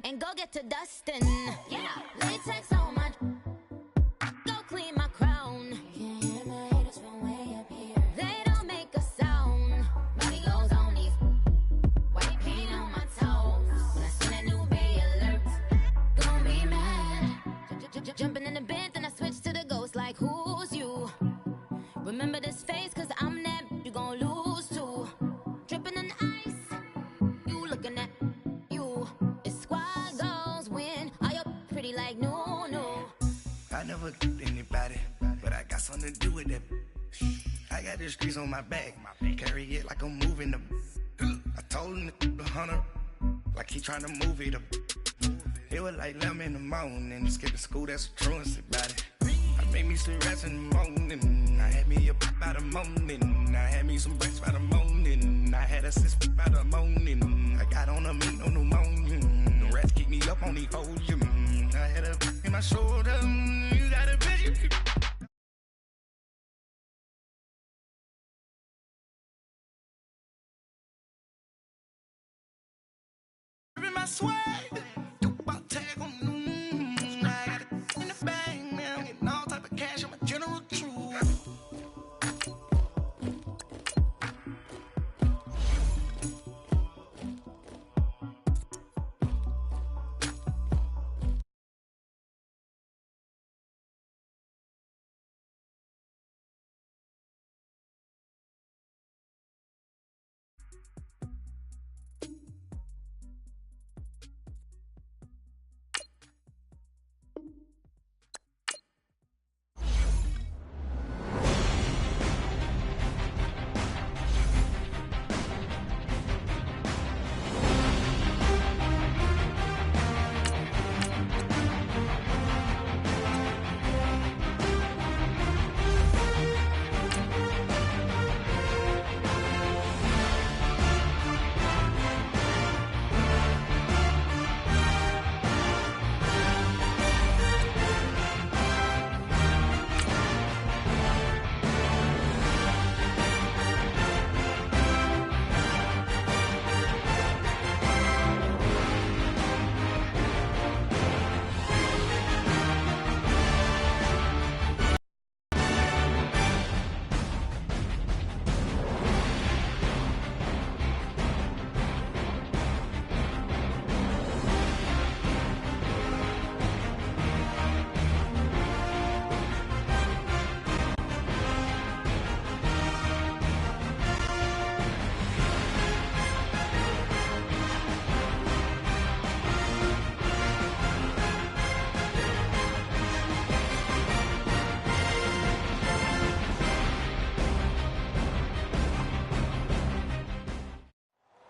and go get to dustin'. Yeah, latex on my, go clean my crown. You can hear my haters from way up here. They don't make a sound. Body goes on these white paint on my toes. When I send that new Bay alert, gon' be mad. Jumping in the bed, then I switch to the ghost like who's you? Remember this face, cause I'm that you gon' lose to. Dripping in ice, you looking at you. It's squad goals win. Are you pretty like no, no? I never anybody, but I got something to do with that. I got the streets on my back, carry it like I'm moving them. I told him the hunter, like he trying to move it up. It was like 11 in the morning, skipping school, that's a truancy about it. I made me some rats in the morning, I had me a pop by the morning, I had me some breaks by the morning, I had a sis by the morning, I got on a meat on the morning, the rats keep me up on the podium, I had a in my shoulder, you got a bitch. My swag, about tag on I got it in the bag now, getting all type of cash. I'm a general truth.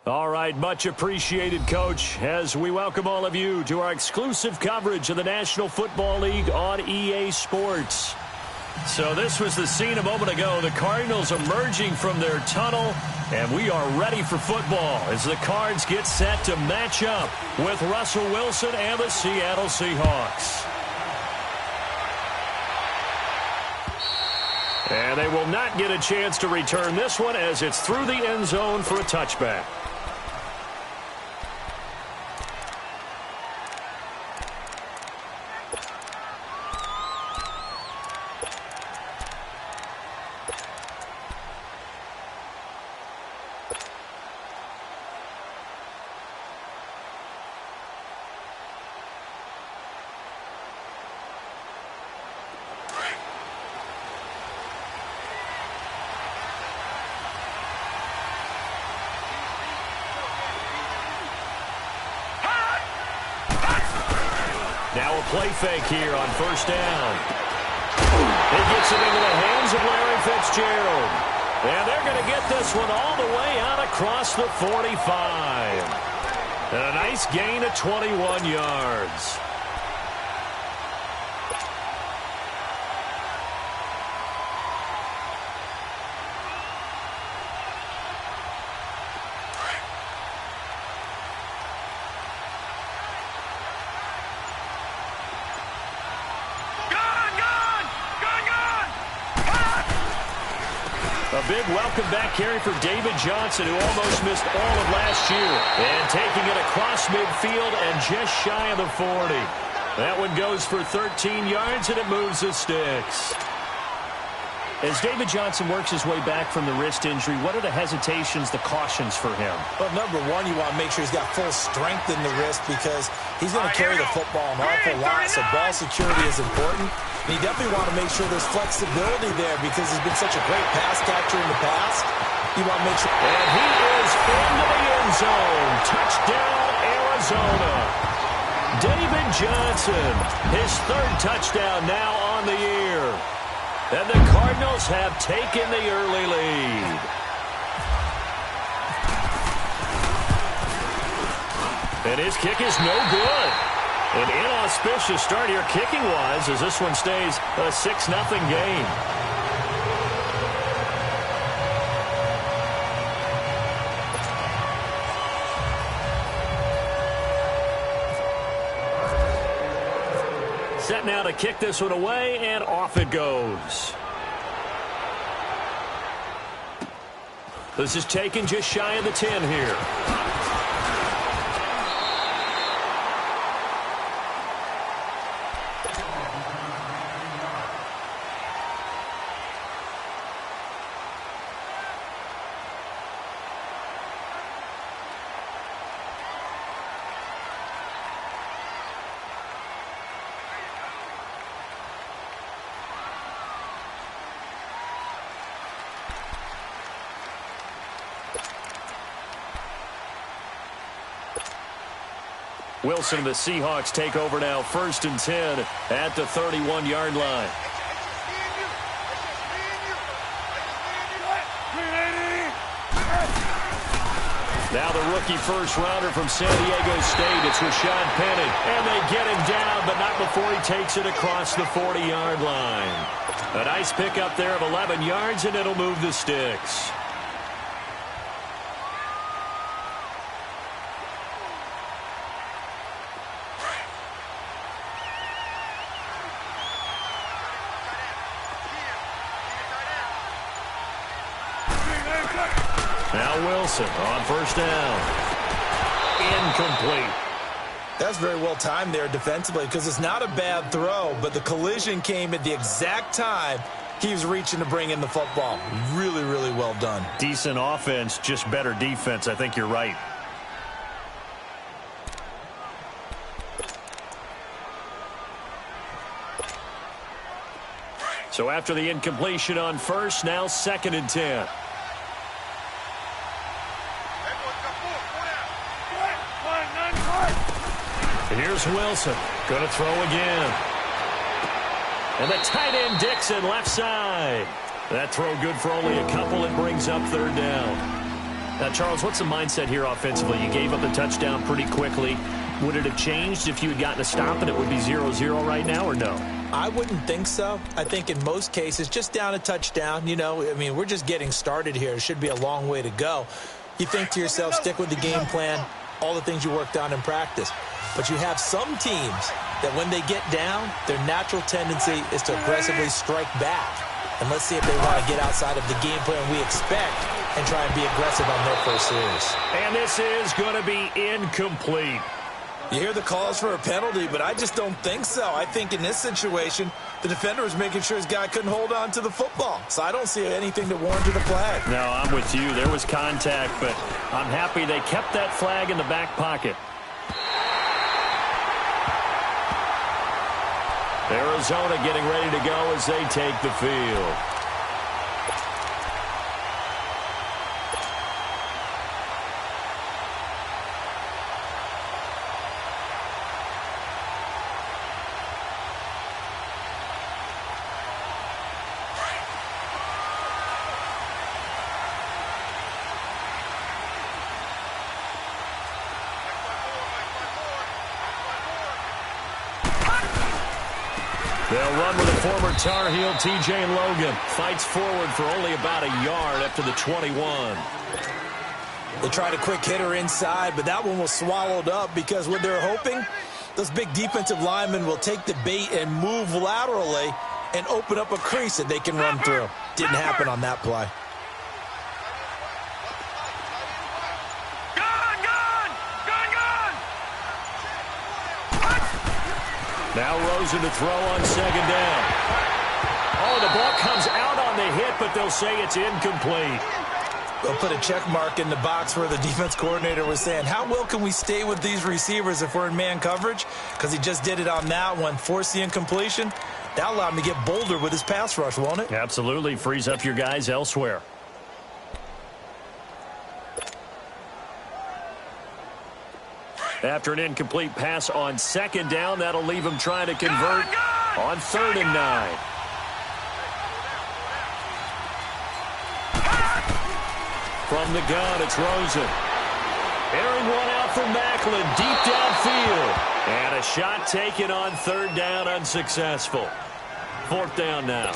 All right, much appreciated, Coach, as we welcome all of you to our exclusive coverage of the National Football League on EA Sports. So this was the scene a moment ago. The Cardinals emerging from their tunnel, and we are ready for football as the Cards get set to match up with Russell Wilson and the Seattle Seahawks. And they will not get a chance to return this one as it's through the end zone for a touchback. Now a play fake here on first down. It gets it into the hands of Larry Fitzgerald. And they're going to get this one all the way out across the 45. And a nice gain of 21 yards. A big welcome back carry for David Johnson, who almost missed all of last year. And taking it across midfield and just shy of the 40. That one goes for 13 yards, and it moves the sticks. As David Johnson works his way back from the wrist injury, what are the hesitations, the cautions for him? Well, number one, you want to make sure he's got full strength in the wrist because he's going to carry the football an awful lot, so ball security is important. And you definitely want to make sure there's flexibility there because he's been such a great pass catcher in the past. You want to make sure. And he is into the end zone. Touchdown, Arizona. David Johnson, his third touchdown now on the year. And the Cardinals have taken the early lead. And his kick is no good. An inauspicious start here kicking-wise as this one stays a 6-0 game. Set now to kick this one away, and off it goes. This is taken just shy of the 10 here. Wilson and the Seahawks take over now, 1st and 10 at the 31-yard line. Now the rookie first-rounder from San Diego State, it's Rashad Penny. And they get him down, but not before he takes it across the 40-yard line. A nice pickup there of 11 yards, and it'll move the sticks. Now Wilson on 1st down. Incomplete. That's very well timed there defensively because it's not a bad throw, but the collision came at the exact time he was reaching to bring in the football. Really, really well done. Decent offense, just better defense. I think you're right. So after the incompletion on 1st, now 2nd and 10. Here's Wilson, going to throw again. And the tight end Dixon left side. That throw good for only a couple. It brings up 3rd down. Now, Charles, what's the mindset here offensively? You gave up the touchdown pretty quickly. Would it have changed if you had gotten a stop and it would be 0-0 right now, or no? I wouldn't think so. I think in most cases, just down a touchdown, you know, I mean, we're just getting started here. It should be a long way to go. You think to yourself, stick with the game plan, all the things you worked on in practice. But you have some teams that when they get down, their natural tendency is to aggressively strike back. And let's see if they want to get outside of the game plan we expect and try and be aggressive on their first series. And this is going to be incomplete. You hear the calls for a penalty, but I just don't think so. I think in this situation, the defender was making sure his guy couldn't hold on to the football. So I don't see anything that warranted a flag. No, I'm with you. There was contact, but I'm happy they kept that flag in the back pocket. Arizona getting ready to go as they take the field. They'll run with a former Tar Heel, T.J. Logan. Fights forward for only about a yard up to the 21. They tried a quick hitter inside, but that one was swallowed up because what they're hoping, those big defensive linemen will take the bait and move laterally and open up a crease that they can run through. Didn't happen on that play. Now Rosen to throw on second down. Oh, the ball comes out on the hit, but they'll say it's incomplete. They'll put a check mark in the box where the defense coordinator was saying, how well can we stay with these receivers if we're in man coverage? Because he just did it on that one, forced the incompletion. That'll allow him to get bolder with his pass rush, won't it? Absolutely. Frees up your guys elsewhere. After an incomplete pass on second down, that'll leave him trying to convert on 3rd and 9. From the gun, it's Rosen. Airing one out for Macklin, deep downfield. And a shot taken on 3rd down, unsuccessful. 4th down now.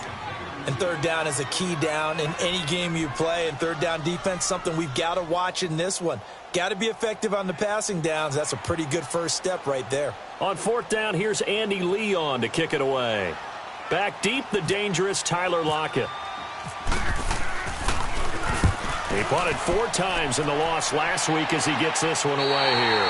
And 3rd down is a key down in any game you play. And 3rd down defense, something we've got to watch in this one. Got to be effective on the passing downs. That's a pretty good first step right there. On 4th down, here's Andy Leon to kick it away. Back deep, the dangerous Tyler Lockett. He punted 4 times in the loss last week as he gets this one away here.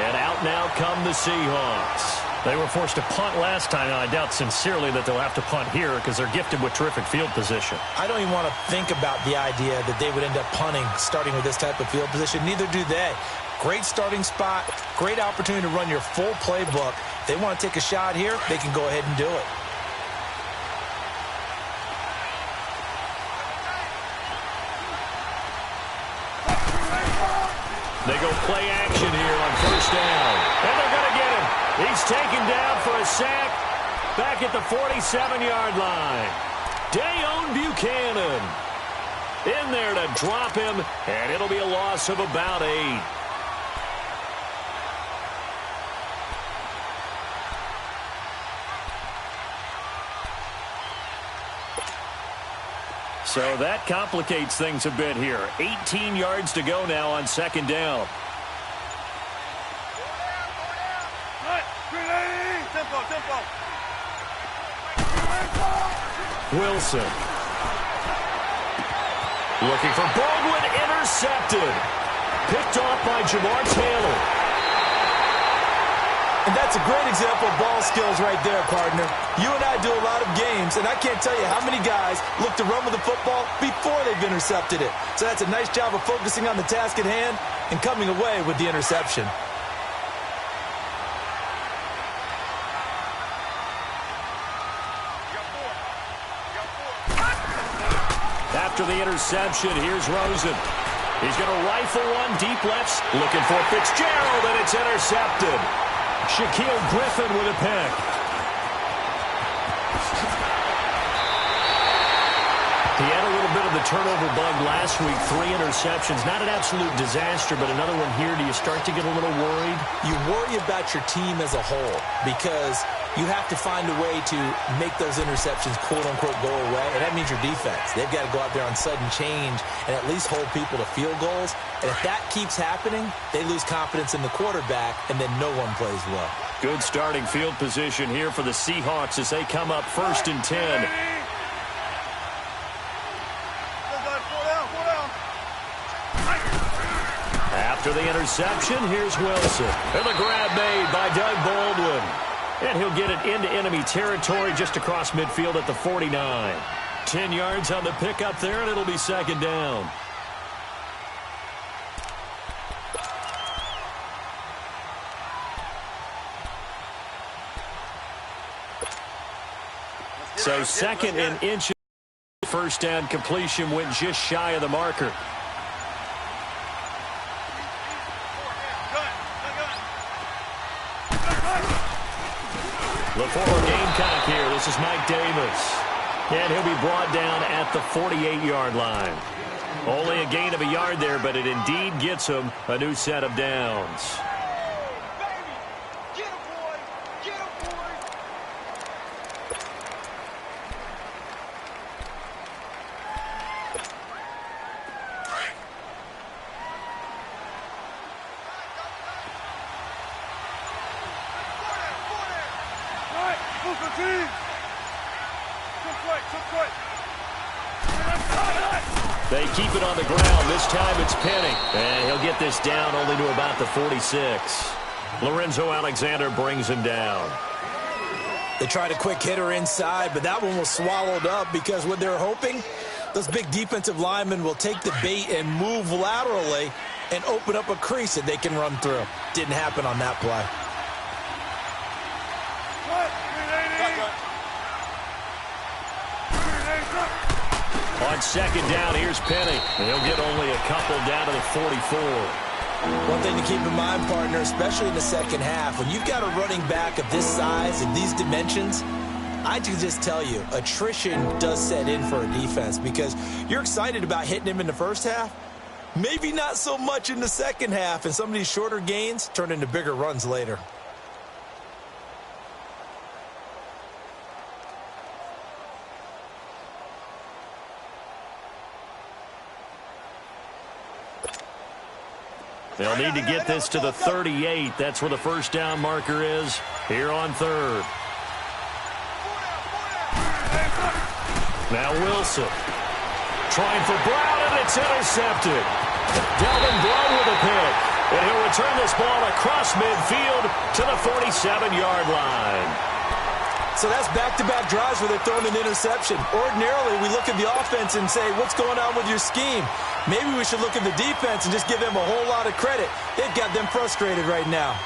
And out now come the Seahawks. They were forced to punt last time, and I doubt sincerely that they'll have to punt here because they're gifted with terrific field position. I don't even want to think about the idea that they would end up punting starting with this type of field position. Neither do they. Great starting spot, great opportunity to run your full playbook. If they want to take a shot here, they can go ahead and do it. They go play action here on 1st down. And they're going to get him. He's taken down for a sack back at the 47-yard line. Dayon Buchanan in there to drop him, and it'll be a loss of about 8. So that complicates things a bit here. 18 yards to go now on 2nd down. Wilson. Looking for Baldwin, intercepted. Picked off by Jamar Taylor. And that's a great example of ball skills right there, partner. You and I do a lot of games, and I can't tell you how many guys look to run with the football before they've intercepted it. So that's a nice job of focusing on the task at hand and coming away with the interception. After the interception, here's Rosen. He's going to rifle one deep left, looking for Fitzgerald, and it's intercepted. Shaquille Griffin with a pick. He had a little bit of the turnover bug last week. 3 interceptions. Not an absolute disaster, but another one here. Do you start to get a little worried? You worry about your team as a whole because you have to find a way to make those interceptions, quote-unquote, go away, and that means your defense. They've got to go out there on sudden change and at least hold people to field goals. And if that keeps happening, they lose confidence in the quarterback, and then no one plays well. Good starting field position here for the Seahawks as they come up 1st and 10. After the interception, here's Wilson. And the grab made by Doug Baldwin. And he'll get it into enemy territory just across midfield at the 49. 10 yards on the pickup there, and it'll be 2nd down. So 2nd and inches. 1st down completion went just shy of the marker. The former Gamecock here. This is Mike Davis. And he'll be brought down at the 48-yard line. Only a gain of a yard there, but it indeed gets him a new set of downs. They keep it on the ground. This time it's Penny. And he'll get this down only to about the 46. Lorenzo Alexander brings him down. They tried a quick hitter inside, but that one was swallowed up because what they're hoping, those big defensive linemen will take the bait and move laterally and open up a crease that they can run through. Didn't happen on that play. On second down, here's Penny. And he'll get only a couple down to the 44. One thing to keep in mind, partner, especially in the second half, when you've got a running back of this size and these dimensions, I can just tell you, attrition does set in for a defense because you're excited about hitting him in the first half. Maybe not so much in the second half, and some of these shorter gains turn into bigger runs later. They'll need to get this to the 38. That's where the first down marker is here on third. Now Wilson trying for Brown, and it's intercepted. Delvin Blow with a pick. And he'll return this ball across midfield to the 47-yard line. So that's back-to-back drives where they're throwing an interception. Ordinarily, we look at the offense and say, what's going on with your scheme? Maybe we should look at the defense and just give them a whole lot of credit. They've got them frustrated right now.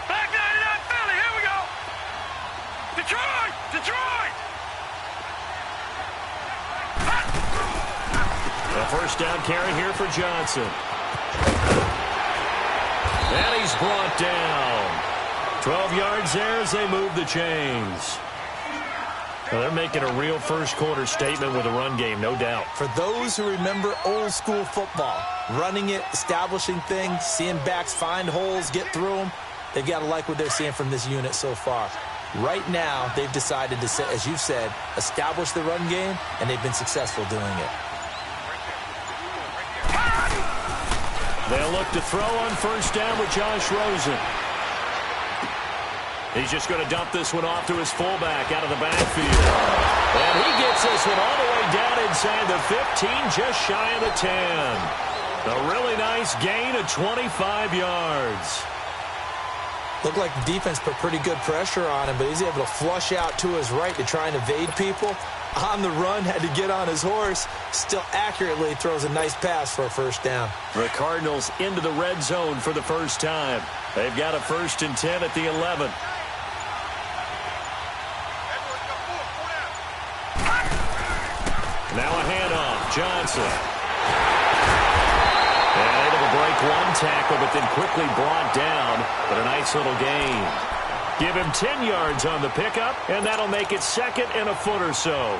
Back 99 Philly, here we go. Detroit! Detroit! A first down carry here for Johnson. And he's brought down. 12 yards there as they move the chains. Well, they're making a real first-quarter statement with a run game, no doubt. For those who remember old-school football, running it, establishing things, seeing backs find holes, get through them, they've got to like what they're seeing from this unit so far. Right now, they've decided to, as you've said, establish the run game, and they've been successful doing it. They'll look to throw on first down with Josh Rosen. He's just going to dump this one off to his fullback out of the backfield. And he gets this one all the way down inside the 15, just shy of the 10. A really nice gain of 25 yards. Looked like the defense put pretty good pressure on him, but he's able to flush out to his right to try and evade people. On the run, had to get on his horse. Still accurately throws a nice pass for a first down. The Cardinals into the red zone for the first time. They've got a 1st and 10 at the 11. Now a handoff. Johnson. And able to break one tackle, but then quickly brought down. But a nice little gain. Give him 10 yards on the pickup, and that'll make it 2nd and a foot or so.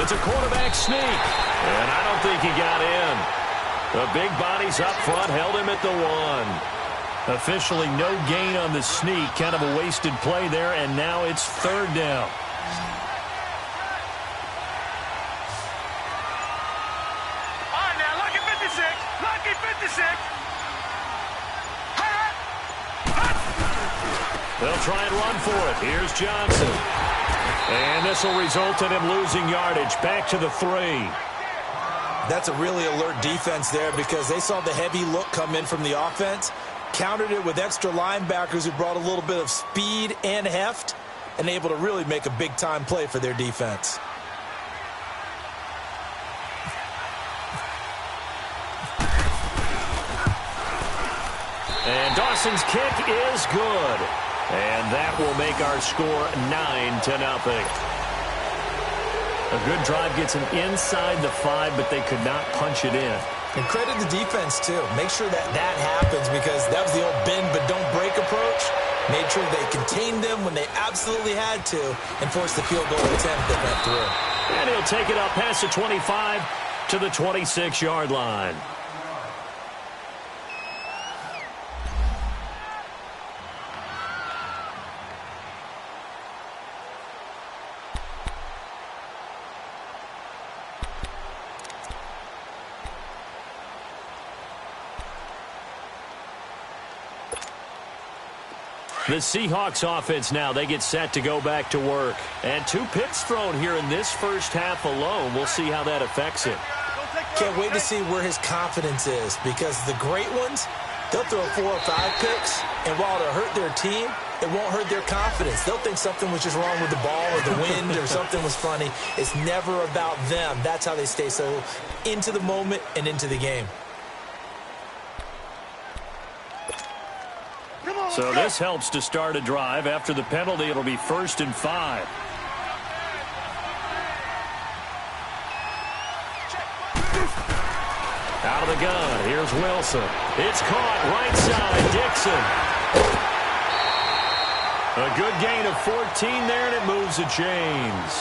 It's a quarterback sneak, and I don't think he got in. The big bodies up front held him at the 1. Officially no gain on the sneak. Kind of a wasted play there, and now it's 3rd down. All right, now, lucky 56. Lucky 56. They'll try and run for it. Here's Johnson. And this will result in him losing yardage. Back to the 3. That's a really alert defense there because they saw the heavy look come in from the offense, countered it with extra linebackers who brought a little bit of speed and heft, and able to really make a big-time play for their defense. And Dawson's kick is good. And that will make our score 9-0. A good drive gets him inside the 5, but they could not punch it in. And credit the defense, too. Make sure that happens because that was the old bend but don't break approach. Made sure they contained them when they absolutely had to and forced the field goal attempt that went through. And he'll take it up past the 25 to the 26-yard line. The Seahawks offense now, they get set to go back to work. And 2 picks thrown here in this first half alone. We'll see how that affects it. Can't wait to see where his confidence is, because the great ones, they'll throw 4 or 5 picks, and while it'll hurt their team, it won't hurt their confidence. They'll think something was just wrong with the ball or the wind or something was funny. It's never about them. That's how they stay so into the moment and into the game. So this helps to start a drive. After the penalty, it'll be 1st and 5. Out of the gun, here's Wilson. It's caught right side, Dixon. A good gain of 14 there, and it moves the chains.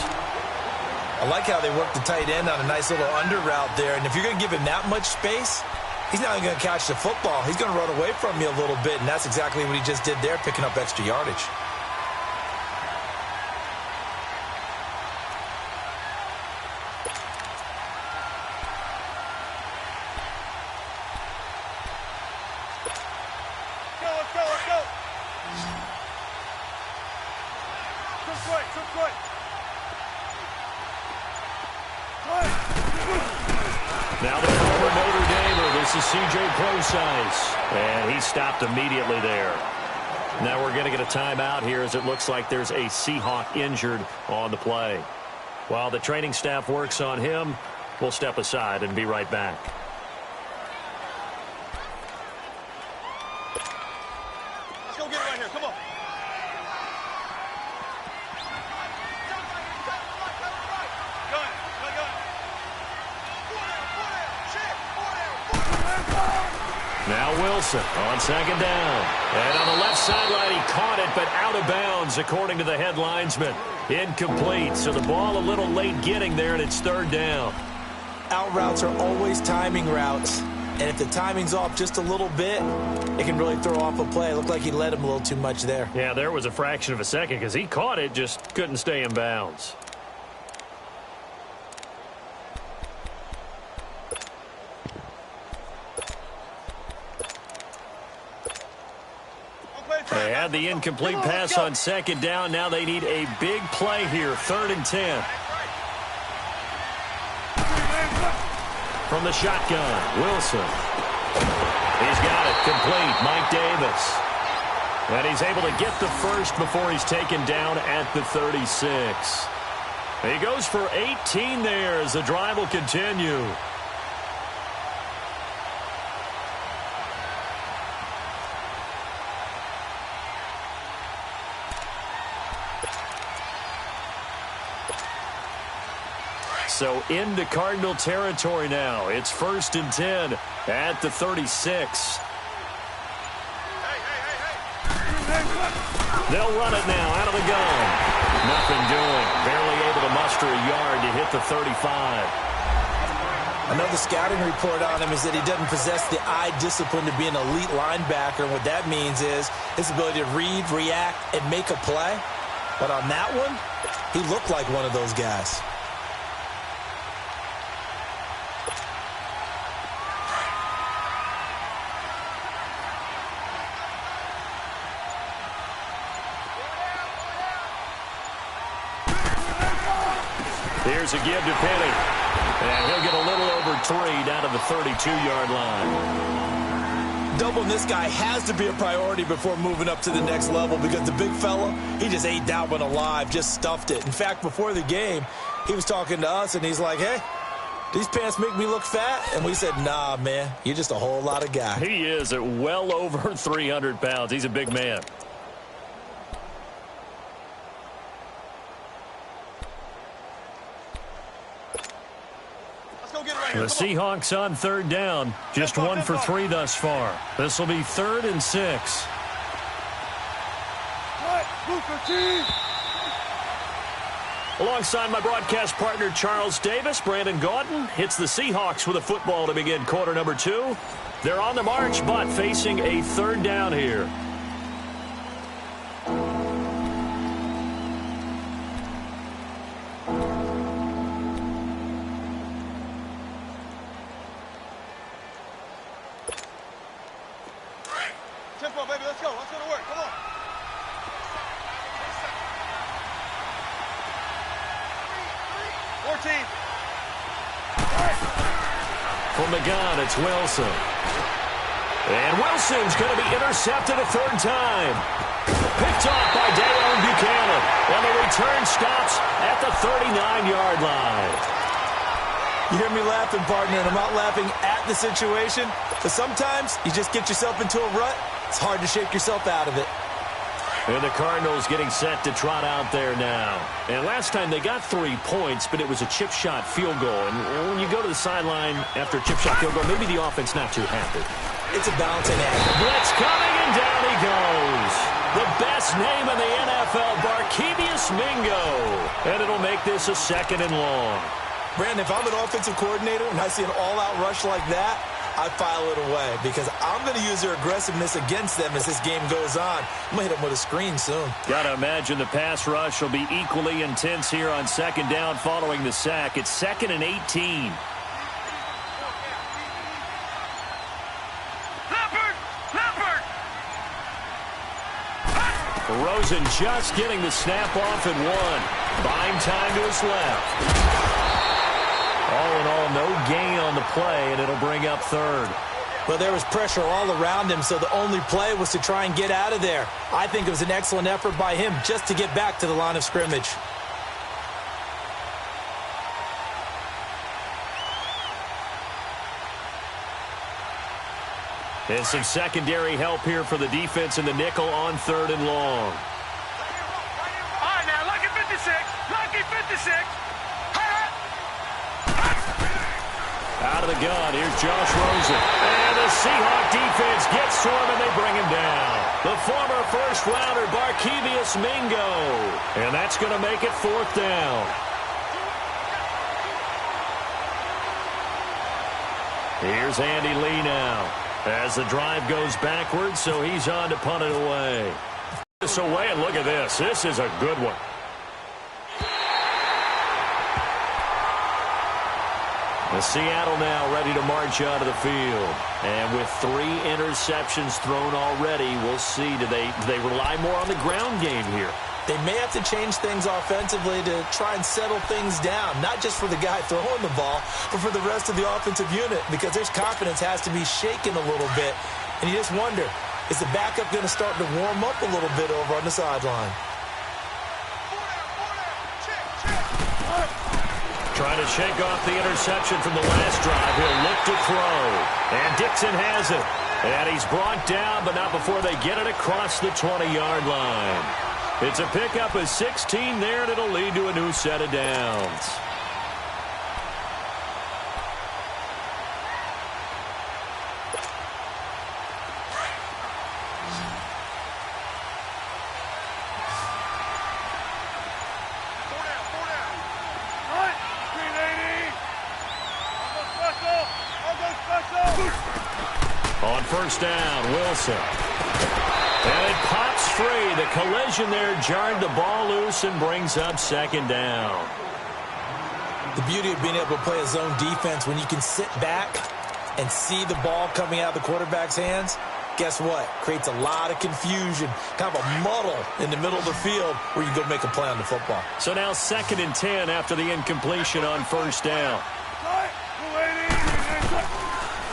I like how they work the tight end on a nice little under route there, and if you're going to give him that much space, he's not even going to catch the football. He's going to run away from you a little bit, and that's exactly what he just did there, picking up extra yardage. Now the former Notre Damer, this is C.J. Procise, and he stopped immediately there. Now we're going to get a timeout here as it looks like there's a Seahawk injured on the play. While the training staff works on him, we'll step aside and be right back. Let's go get it right here. Come on. Now Wilson on 2nd down. And on the left sideline, he caught it, but out of bounds, according to the head linesman. Incomplete. So the ball a little late getting there, and it's 3rd down. Out routes are always timing routes. And if the timing's off just a little bit, it can really throw off a play. It looked like he led him a little too much there. Yeah, there was a fraction of a second because he caught it, just couldn't stay in bounds. They had the incomplete pass on 2nd down. Now they need a big play here. 3rd and 10. From the shotgun, Wilson. He's got it complete. Mike Davis. And he's able to get the first before he's taken down at the 36. He goes for 18 there as the drive will continue. So into Cardinal territory now. It's 1st and 10 at the 36. They'll run it now out of the gun. Nothing doing. Barely able to muster a yard to hit the 35. Another scouting report on him is that he doesn't possess the eye discipline to be an elite linebacker. And what that means is his ability to read, react, and make a play. But on that one, he looked like one of those guys. Here's a give to Penny. And he'll get a little over 3 down to the 32-yard line. Doubling this guy has to be a priority before moving up to the next level, because the big fella, he just ate that one alive, just stuffed it. In fact, before the game, he was talking to us, and he's like, hey, these pants make me look fat? And we said, nah, man, you're just a whole lot of guy. He is at well over 300 pounds. He's a big man. The Seahawks on 3rd down. Just 1 for 3 thus far. This will be 3rd and 6. Alongside my broadcast partner Charles Davis, Brandon Gaudin hits the Seahawks with a football to begin quarter number 2. They're on the march, but facing a 3rd down here. Tempo, baby, let's go. Let's go to work. Come on. 14. From the gun, it's Wilson. And Wilson's going to be intercepted a third time. Picked off by Dale Buchanan. And the return stops at the 39-yard line. You hear me laughing, partner, and I'm not laughing at the situation. But sometimes you just get yourself into a rut. It's hard to shake yourself out of it. And the Cardinals getting set to trot out there now. And last time they got 3 points, but it was a chip shot field goal. And when you go to the sideline after a chip shot field goal, maybe the offense not too happy. It's a balancing act. Blitz coming, and down he goes. The best name in the NFL, Barkevious Mingo. And it'll make this a 2nd and long. Brandon, if I'm an offensive coordinator and I see an all-out rush like that, I file it away because I'm going to use their aggressiveness against them as this game goes on. I'm going to hit them with a screen soon. Got to imagine the pass rush will be equally intense here on 2nd down following the sack. It's 2nd and 18. Rosen just getting the snap off at 1. Buying time to his left. All in all, no gain on the play, and it'll bring up 3rd. Well, there was pressure all around him, so the only play was to try and get out of there. I think it was an excellent effort by him just to get back to the line of scrimmage. And some secondary help here for the defense in the nickel on 3rd and long. All right, now, lucky 56. Lucky 56. Out of the gun, here's Josh Rosen. And the Seahawks defense gets to him, and they bring him down. The former first-rounder, Barkevious Mingo. And that's going to make it 4th down. Here's Andy Lee now. As the drive goes backwards, so he's on to punt it away. This away, and look at this. This is a good one. The Seattle now ready to march out of the field. And with 3 interceptions thrown already, we'll see. Do they rely more on the ground game here? They may have to change things offensively to try and settle things down, not just for the guy throwing the ball, but for the rest of the offensive unit, because their confidence has to be shaken a little bit. And you just wonder, is the backup going to start to warm up a little bit over on the sideline? Trying to shake off the interception from the last drive. He'll look to throw. And Dixon has it. And he's brought down, but not before they get it across the 20-yard line. It's a pickup of 16 there, and it'll lead to a new set of downs. On 1st down, Wilson. And it pops free. The collision there jarred the ball loose and brings up 2nd down. The beauty of being able to play a zone defense when you can sit back and see the ball coming out of the quarterback's hands, guess what? Creates a lot of confusion, kind of a muddle in the middle of the field where you go make a play on the football. So now 2nd and 10 after the incompletion on 1st down.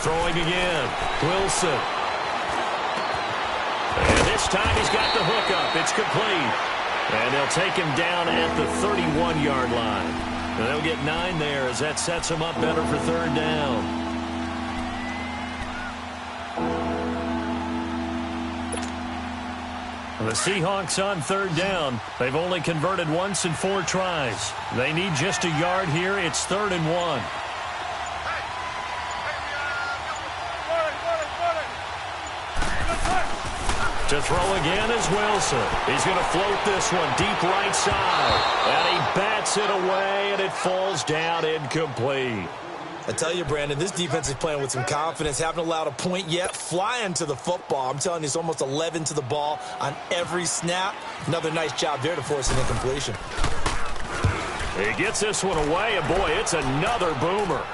Throwing again, Wilson. And this time he's got the hookup. It's complete. And they'll take him down at the 31-yard line. And they'll get 9 there as that sets him up better for 3rd down. The Seahawks on 3rd down. They've only converted once in 4 tries. They need just a yard here. It's 3rd and 1. To throw again is Wilson. He's going to float this one deep right side. And he bats it away, and it falls down incomplete. I tell you, Brandon, this defense is playing with some confidence. Haven't allowed a point yet. Flying to the football. I'm telling you, it's almost 11 to the ball on every snap. Another nice job there to force an incompletion. He gets this one away, and boy, it's another boomer.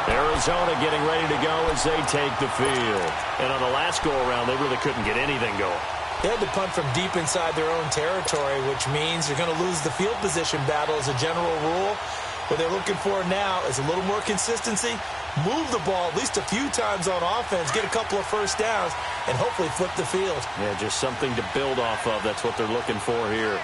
Arizona getting ready to go as they take the field. And on the last go-around, they really couldn't get anything going. They had to punt from deep inside their own territory, which means you're going to lose the field position battle as a general rule. What they're looking for now is a little more consistency, move the ball at least a few times on offense, get a couple of first downs, and hopefully flip the field. Yeah, just something to build off of. That's what they're looking for here.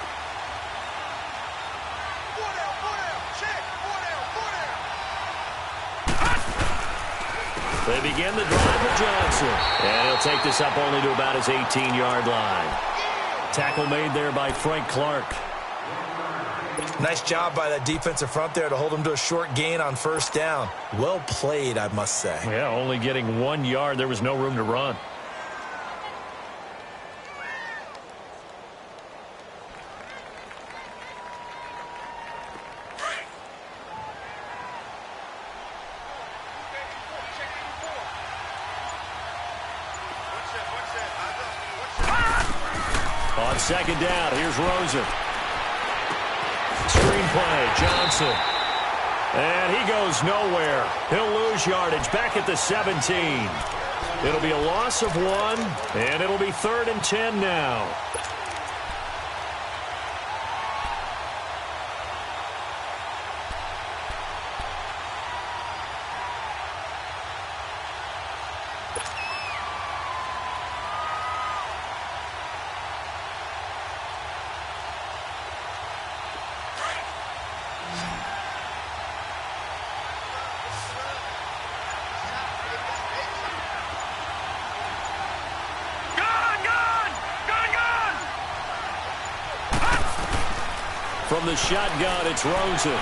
They begin the drive with Johnson. And he'll take this up only to about his 18-yard line. Tackle made there by Frank Clark. Nice job by that defensive front there to hold him to a short gain on first down. Well played, I must say. Yeah, only getting 1 yard. There was no room to run. On second down, here's Rosen. Screenplay, Johnson. And he goes nowhere. He'll lose yardage back at the 17. It'll be a loss of 1, and it'll be 3rd and 10 now. From the shotgun, it's Rosen.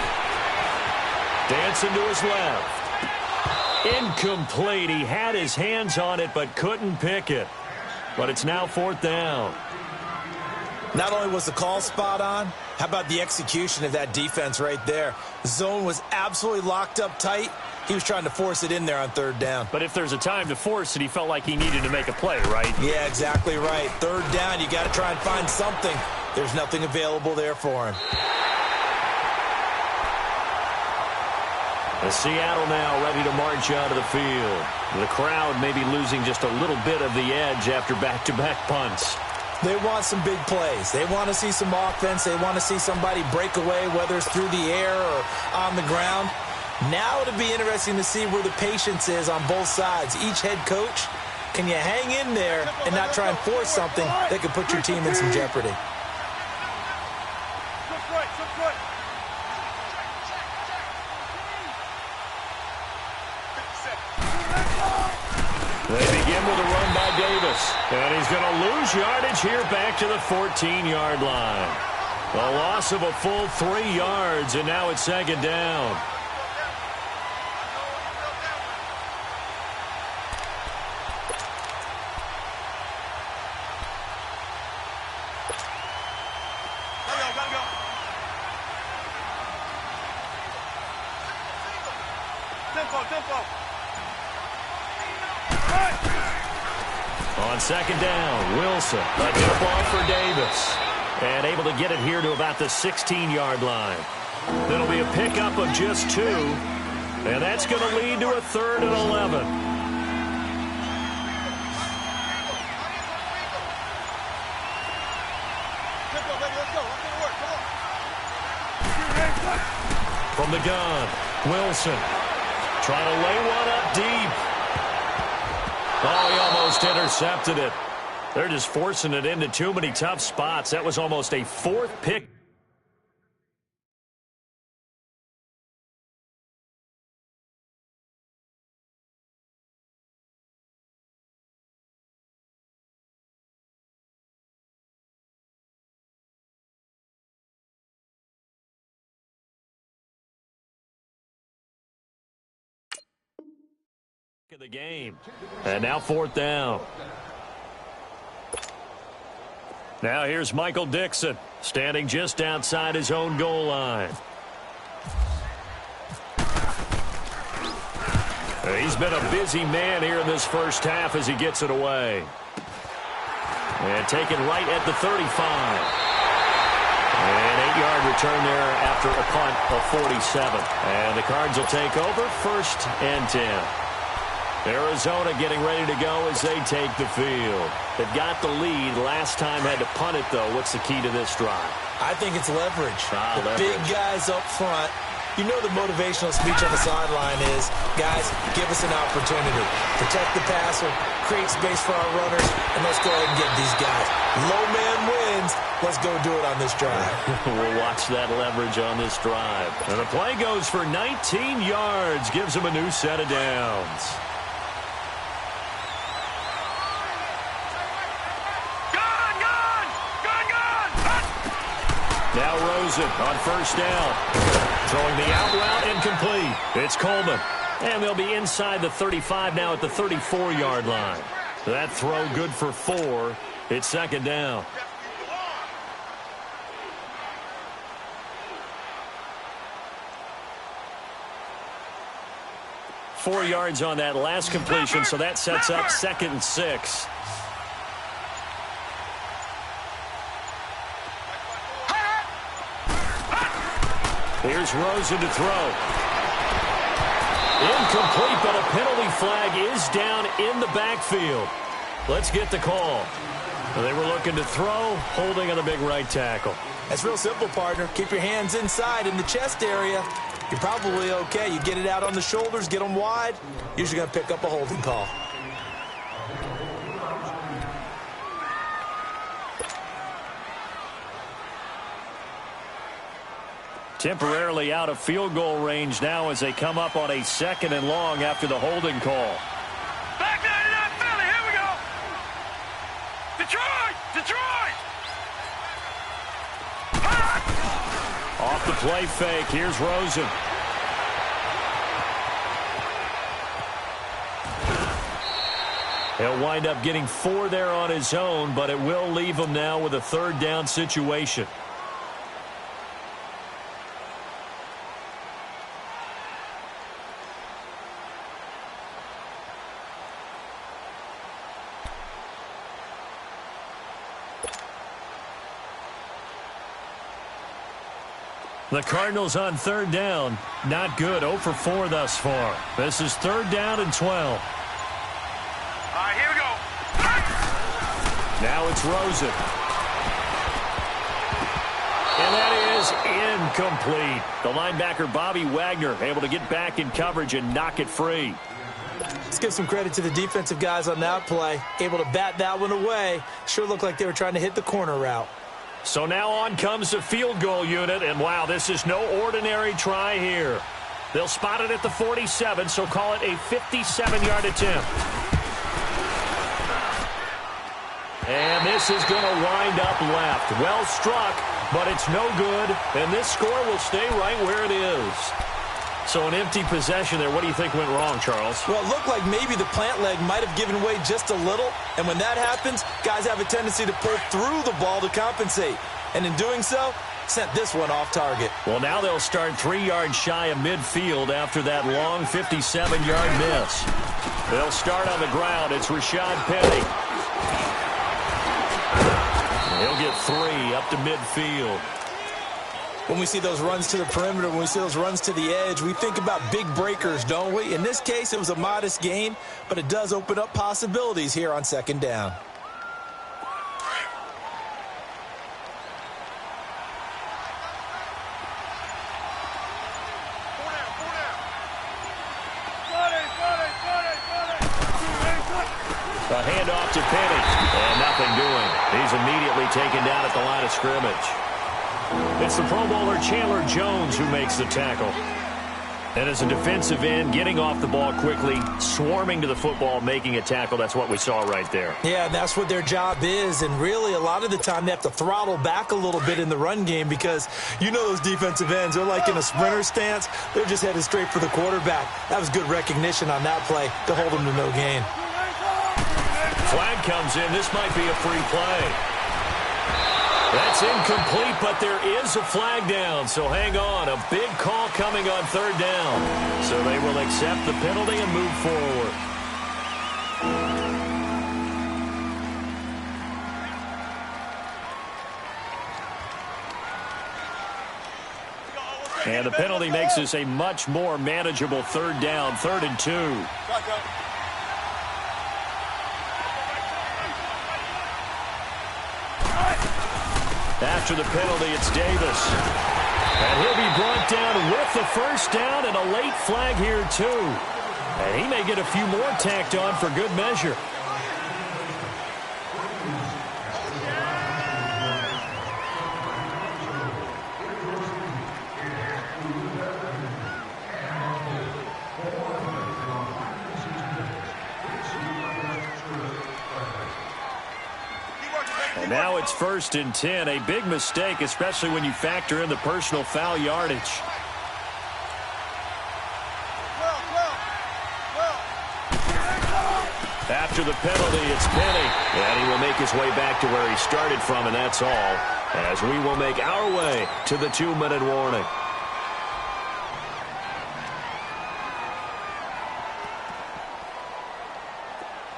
Dancing to his left. Incomplete. He had his hands on it, but couldn't pick it. But it's now 4th down. Not only was the call spot on, how about the execution of that defense right there? The zone was absolutely locked up tight. He was trying to force it in there on 3rd down. But if there's a time to force it, he felt like he needed to make a play, right? Yeah, exactly right. 3rd down, you got to try and find something. There's nothing available there for him. Seattle now ready to march out of the field. The crowd may be losing just a little bit of the edge after back-to-back punts. They want some big plays. They want to see some offense. They want to see somebody break away, whether it's through the air or on the ground. Now it'll be interesting to see where the patience is on both sides. Each head coach, can you hang in there and not try and force something that could put your team in some jeopardy? They begin with a run by Davis. And he's going to lose yardage here back to the 14-yard line. A loss of a full 3 yards, and now it's 2nd down. On 2nd down, Wilson. A jump off for Davis. And able to get it here to about the 16-yard line. It'll be a pickup of just 2. And that's going to lead to a 3rd and 11. From the gun, Wilson. Trying to lay one up deep. Oh, he almost intercepted it. They're just forcing it into too many tough spots. That was almost a 4th pick. Of the game. And now 4th down. Now here's Michael Dixon, standing just outside his own goal line. He's been a busy man here in this first half as he gets it away. And taken right at the 35. And 8-yard return there after a punt of 47. And the Cards will take over 1st and 10. Arizona getting ready to go as they take the field. They've got the lead. Last time had to punt it, though. What's the key to this drive? I think it's leverage. The Leverage. big guys up front. You know the motivational speech on the sideline is, guys, give us an opportunity. Protect the passer, create space for our runners, and let's go ahead and get these guys. Low man wins. Let's go do it on this drive. We'll watch that leverage on this drive. And the play goes for 19 yards. Gives them a new set of downs. Now Rosen on first down. Throwing the out route incomplete. It's Coleman. And they'll be inside the 35 now at the 34-yard line. That throw good for 4. It's second down. Four yards on that last completion, so that sets up 2nd and 6. Here's Rosen to throw. Incomplete, but a penalty flag is down in the backfield. Let's get the call. They were looking to throw, holding on the big right tackle. That's real simple, partner. Keep your hands inside in the chest area. You're probably okay. You get it out on the shoulders, get them wide. Usually going to pick up a holding call. Temporarily out of field goal range now as they come up on a 2nd and long after the holding call. Back 99 Philly, here we go. Detroit! Detroit! Off the play fake, here's Rosen. He'll wind up getting 4 there on his own, but it will leave him now with a 3rd down situation. The Cardinals on 3rd down. Not good. 0 for 4 thus far. This is 3rd down and 12. All right, here we go. Now it's Rosen. And that is incomplete. The linebacker, Bobby Wagner, able to get back in coverage and knock it free. Let's give some credit to the defensive guys on that play. Able to bat that one away. Sure looked like they were trying to hit the corner route. So now on comes the field goal unit, and wow, this is no ordinary try here. They'll spot it at the 47, so call it a 57-yard attempt. And this is going to wind up left. Well struck, but it's no good, and this score will stay right where it is. So an empty possession there. What do you think went wrong, Charles? Well, it looked like maybe the plant leg might have given way just a little. And when that happens, guys have a tendency to pull through the ball to compensate. And in doing so, sent this one off target. Well, now they'll start 3 yards shy of midfield after that long 57-yard miss. They'll start on the ground. It's Rashad Penny. He'll get 3 up to midfield. When we see those runs to the perimeter, when we see those runs to the edge, we think about big breakers, don't we? In this case, it was a modest gain, but it does open up possibilities here on 2nd down. A handoff to Penny, and nothing doing. He's immediately taken down at the line of scrimmage. It's the Pro Bowler Chandler Jones who makes the tackle. And as a defensive end, getting off the ball quickly, swarming to the football, making a tackle, that's what we saw right there. Yeah, and that's what their job is. And really, a lot of the time, they have to throttle back a little bit in the run game because you know those defensive ends, they're like in a sprinter stance. They're just headed straight for the quarterback. That was good recognition on that play to hold them to no gain. Flag comes in. This might be a free play. That's incomplete, but there is a flag down, so hang on. A big call coming on 3rd down. So they will accept the penalty and move forward. And the penalty makes this a much more manageable 3rd down, 3rd and 2. After the penalty, it's Davis. And he'll be brought down with the first down and a late flag here, too. And he may get a few more tacked on for good measure. And now it's 1st and 10. A big mistake, especially when you factor in the personal foul yardage. After the penalty, it's Penny. And he will make his way back to where he started from, and that's all. As we will make our way to the 2-minute warning.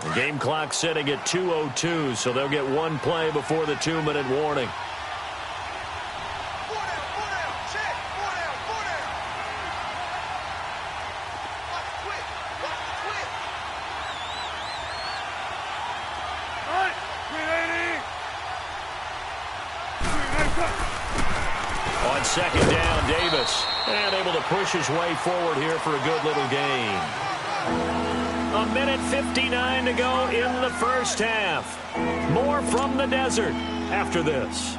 The game clock setting at 2:02, so they'll get one play before the 2-minute warning. On 2nd down, Davis. And able to push his way forward here for a good little gain. 1:59 to go in the first half. More from the desert after this.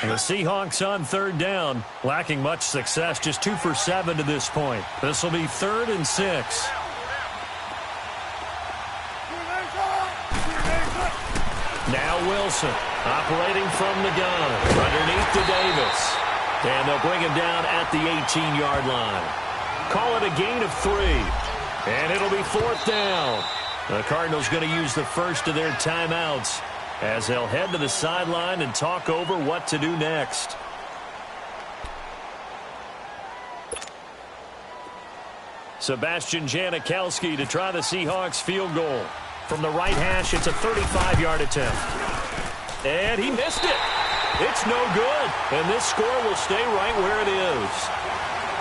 And the Seahawks on 3rd down, lacking much success, just 2 for 7 to this point. This will be 3rd and 6. Now Wilson, operating from the gun, underneath to Davis. And they'll bring him down at the 18-yard line. Call it a gain of 3. And it'll be 4th down. The Cardinals going to use the first of their timeouts as they'll head to the sideline and talk over what to do next. Sebastian Janikowski to try the Seahawks field goal. From the right hash, it's a 35-yard attempt. And he missed it. It's no good. And this score will stay right where it is.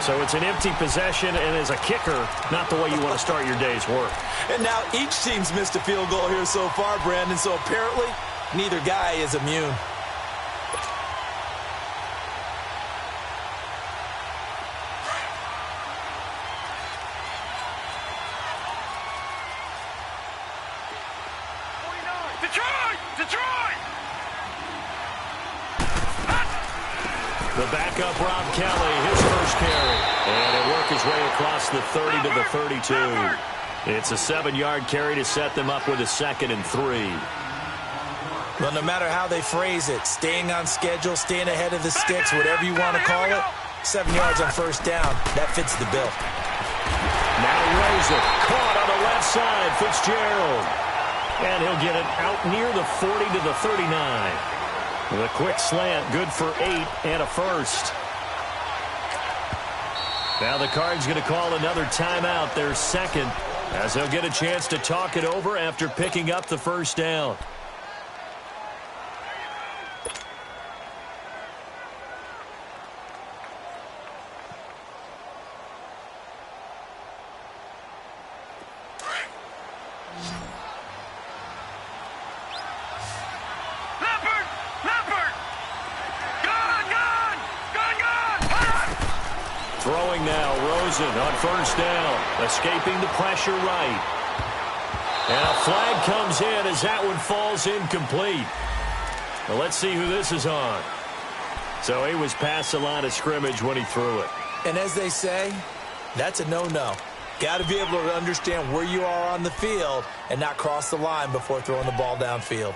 So it's an empty possession, and as a kicker, not the way you want to start your day's work. And now each team's missed a field goal here so far, Brandon, so apparently neither guy is immune. The backup, Rob Kelly, his first carry. And he'll work his way across the 30 to the 32. It's a 7-yard carry to set them up with a 2nd and 3. Well, no matter how they phrase it, staying on schedule, staying ahead of the sticks, whatever you want to call it, 7 yards on 1st down, that fits the bill. Now Rosen, caught on the left side, Fitzgerald. And he'll get it out near the 40 to the 39. The quick slant, good for 8 and a first. Now the Cards going to call another timeout, their 2nd, as they'll get a chance to talk it over after picking up the first down. Throwing now, Rosen on 1st down, escaping the pressure right. And a flag comes in as that one falls incomplete. Well, let's see who this is on. So he was past the line of scrimmage when he threw it. And as they say, that's a no-no. Got to be able to understand where you are on the field and not cross the line before throwing the ball downfield.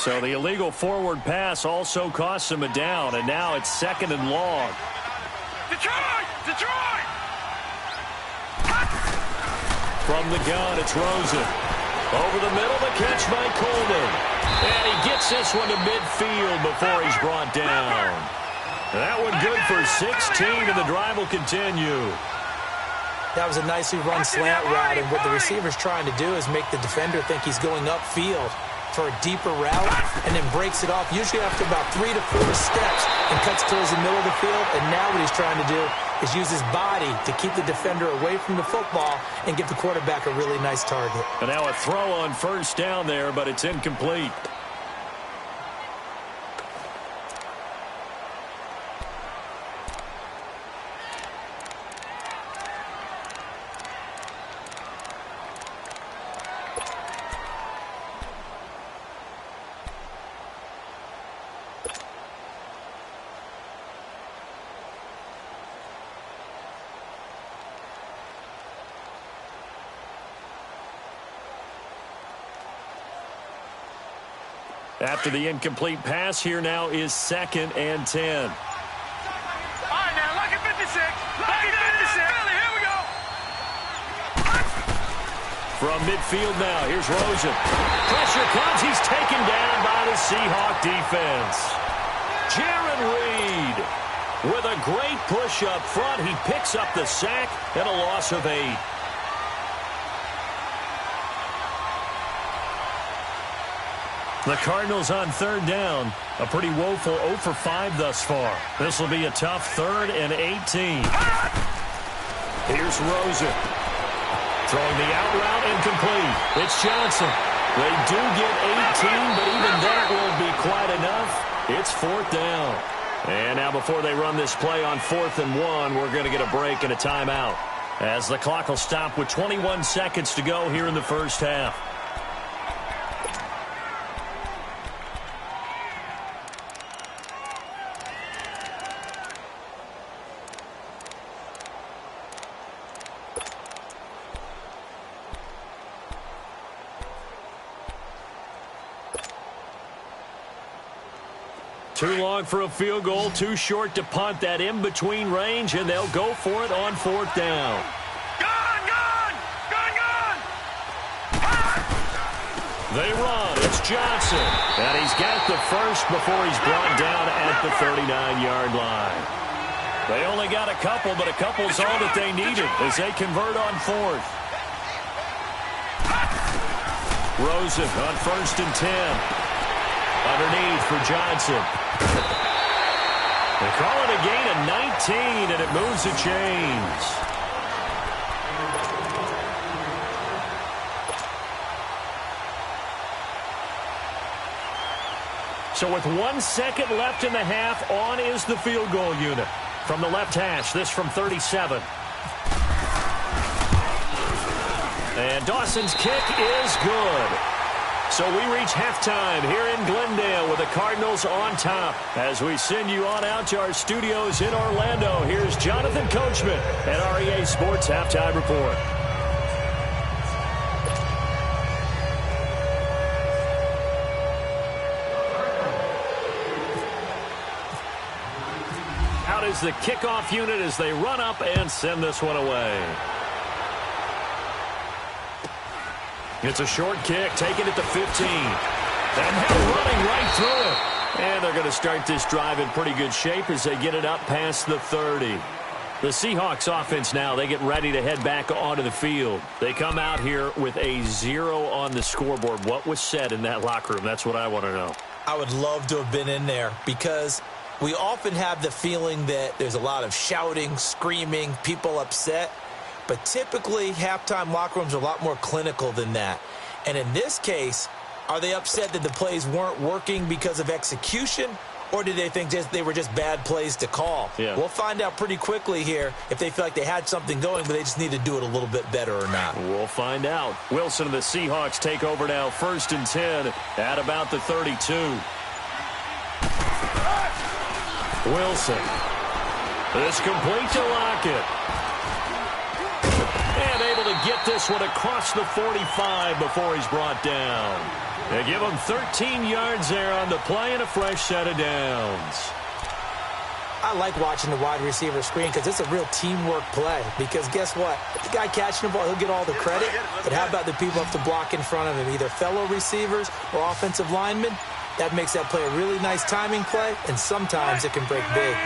So the illegal forward pass also costs him a down, and now it's 2nd and long. Detroit! Detroit! From the gun, it's Rosen. Over the middle, the catch by Coleman. And he gets this one to midfield before he's brought down. That one good for 16, and the drive will continue. That was a nicely run slant route, and what the receiver's trying to do is make the defender think he's going upfield for a deeper route, and then breaks it off, usually after about 3 to 4 steps, and cuts towards the middle of the field. And now what he's trying to do is use his body to keep the defender away from the football and give the quarterback a really nice target. And now a throw on first down there, but it's incomplete. After the incomplete pass, here now is 2nd and 10. All right, now, lucky 56. Lucky 56. Billy, here we go. From midfield now, here's Rosen. Pressure comes. He's taken down by the Seahawk defense. Jaron Reed with a great push up front. He picks up the sack and a loss of 8. The Cardinals on 3rd down. A pretty woeful 0 for 5 thus far. This will be a tough 3rd and 18. Here's Rosen. Throwing the out route incomplete. It's Johnson. They do get 18, but even that won't be quite enough. It's 4th down. And now before they run this play on 4th and 1, we're going to get a break and a timeout, as the clock will stop with 21 seconds to go here in the first half. Too long for a field goal, too short to punt. That in-between range, and they'll go for it on 4th down. Gone, gone, gone, gone. They run. It's Johnson. And he's got the first before he's brought down at the 39-yard line. They only got a couple, but a couple's all that they needed as they convert on 4th. Rosen on 1st and 10. Underneath for Johnson. They call it a gain of 19, and it moves the chains. So with 1 second left in the half, on is the field goal unit. From the left hash, this from 37. And Dawson's kick is good. So we reach halftime here in Glendale with the Cardinals on top. As we send you on out to our studios in Orlando, here's Jonathan Coachman at REA Sports Halftime Report. Out is the kickoff unit as they run up and send this one away. It's a short kick, taken at the 15. And now running right through it. And they're going to start this drive in pretty good shape as they get it up past the 30. The Seahawks offense now, they get ready to head back onto the field. They come out here with a 0 on the scoreboard. What was said in that locker room? That's what I want to know. I would love to have been in there because we often have the feeling that there's a lot of shouting, screaming, people upset. But typically, halftime locker rooms are a lot more clinical than that. And in this case, are they upset that the plays weren't working because of execution? Or did they think they were just bad plays to call? Yeah. We'll find out pretty quickly here if they feel like they had something going, but they just need to do it a little bit better or not. We'll find out. Wilson and the Seahawks take over now, 1st and 10 at about the 32. Wilson. This complete to Lockett. And able to get this one across the 45 before he's brought down. They give him 13 yards there on the play and a fresh set of downs. I like watching the wide receiver screen because it's a real teamwork play. Because guess what? The guy catching the ball, he'll get all the credit. But how about the people have to block in front of him, either fellow receivers or offensive linemen? That makes that play a really nice timing play, and sometimes it can break big.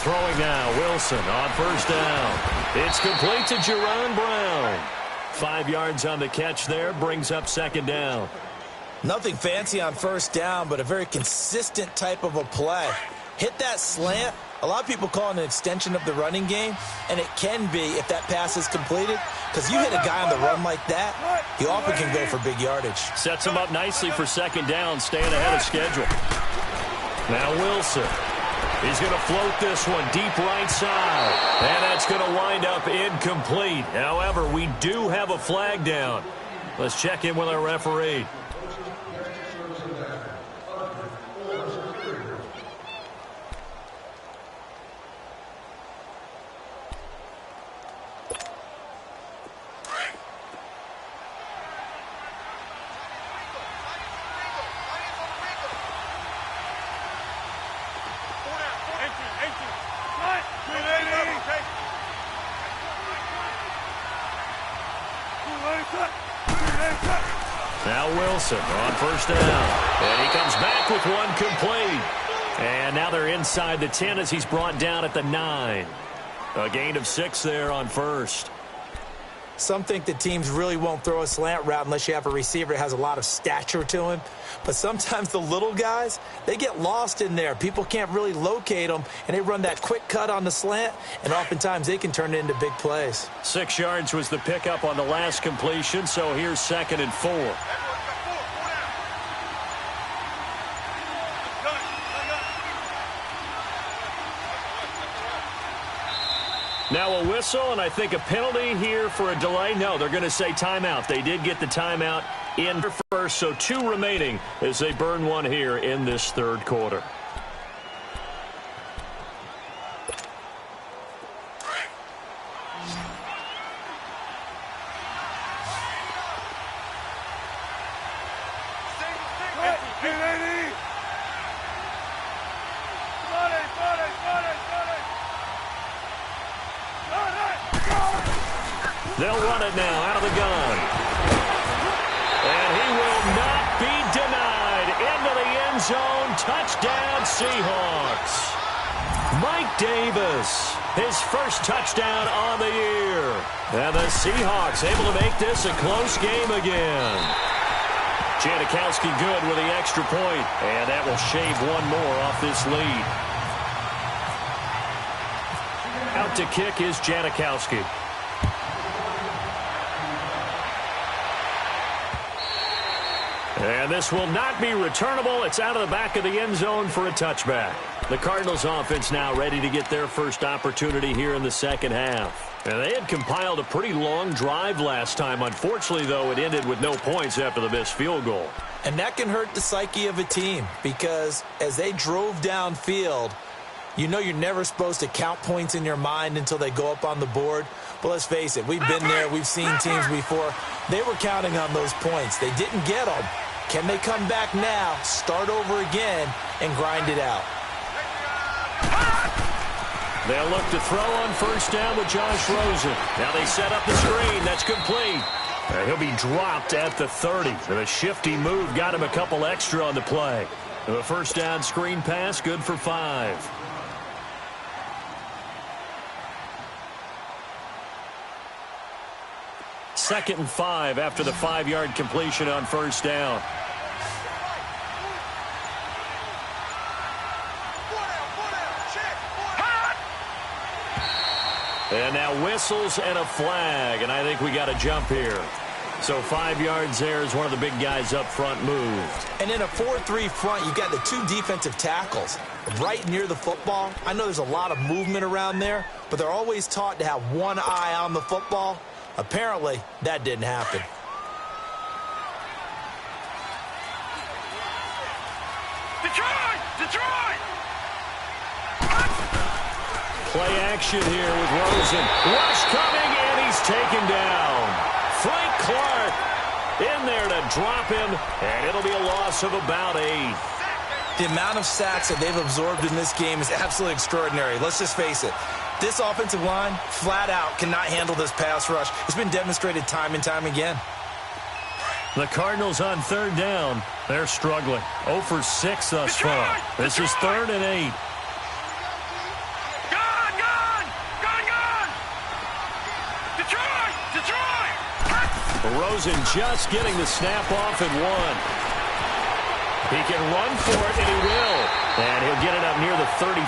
Throwing now, Wilson on 1st down. It's complete to Jerron Brown. 5 yards on the catch there, brings up 2nd down. Nothing fancy on 1st down, but a very consistent type of a play. hit that slant. A lot of people call it an extension of the running game, and it can be if that pass is completed, because you hit a guy on the run like that, he often can go for big yardage. Sets him up nicely for second down, staying ahead of schedule. Now Wilson. He's going to float this one deep right side, and that's going to wind up incomplete. However, we do have a flag down. Let's check in with our referee. Now Wilson on first down. And he comes back with one complete. And now they're inside the 10 as he's brought down at the 9. A gain of 6 there on first. Some think that teams really won't throw a slant route unless you have a receiver that has a lot of stature to him. But sometimes the little guys, they get lost in there. People can't really locate them, and they run that quick cut on the slant, and oftentimes they can turn it into big plays. 6 yards was the pickup on the last completion, so here's 2nd and 4. Now a whistle, and I think a penalty here for a delay. No, they're going to say timeout. They did get the timeout in first, so 2 remaining as they burn one here in this third quarter. They'll run it now out of the gun. And he will not be denied. Into the end zone. Touchdown, Seahawks. Mike Davis, his first touchdown on the year. And the Seahawks able to make this a close game again. Janikowski good with the extra point. And that will shave one more off this lead. Out to kick is Janikowski. And this will not be returnable. It's out of the back of the end zone for a touchback. The Cardinals offense now ready to get their first opportunity here in the second half. And they had compiled a pretty long drive last time. Unfortunately, though, it ended with no points after the missed field goal. And that can hurt the psyche of a team because as they drove downfield, you know you're never supposed to count points in your mind until they go up on the board. But let's face it, we've been there. We've seen teams before. They were counting on those points. They didn't get them. Can they come back now, start over again, and grind it out? They'll look to throw on first down with Josh Rosen. Now they set up the screen. That's complete. He'll be dropped at the 30. And a shifty move got him a couple extra on the play. The first down screen pass, good for 5. Second and 5 after the 5-yard completion on first down. And now whistles and a flag, and I think we got a jump here. So 5 yards there as one of the big guys up front moved. And in a 4-3 front, you've got the 2 defensive tackles right near the football. I know there's a lot of movement around there, but they're always taught to have one eye on the football. Apparently, that didn't happen. Detroit! Play action here with Rosen. Rush coming, and he's taken down. Frank Clark in there to drop him, and it'll be a loss of about 8. The amount of sacks that they've absorbed in this game is absolutely extraordinary. Let's just face it. This offensive line, flat out, cannot handle this pass rush. It's been demonstrated time and time again. The Cardinals on third down. They're struggling. 0 for 6 thus far. This is 3rd and 8. Detroit! Rosen just getting the snap off at 1. He can run for it, and he will. And he'll get it up near the 35,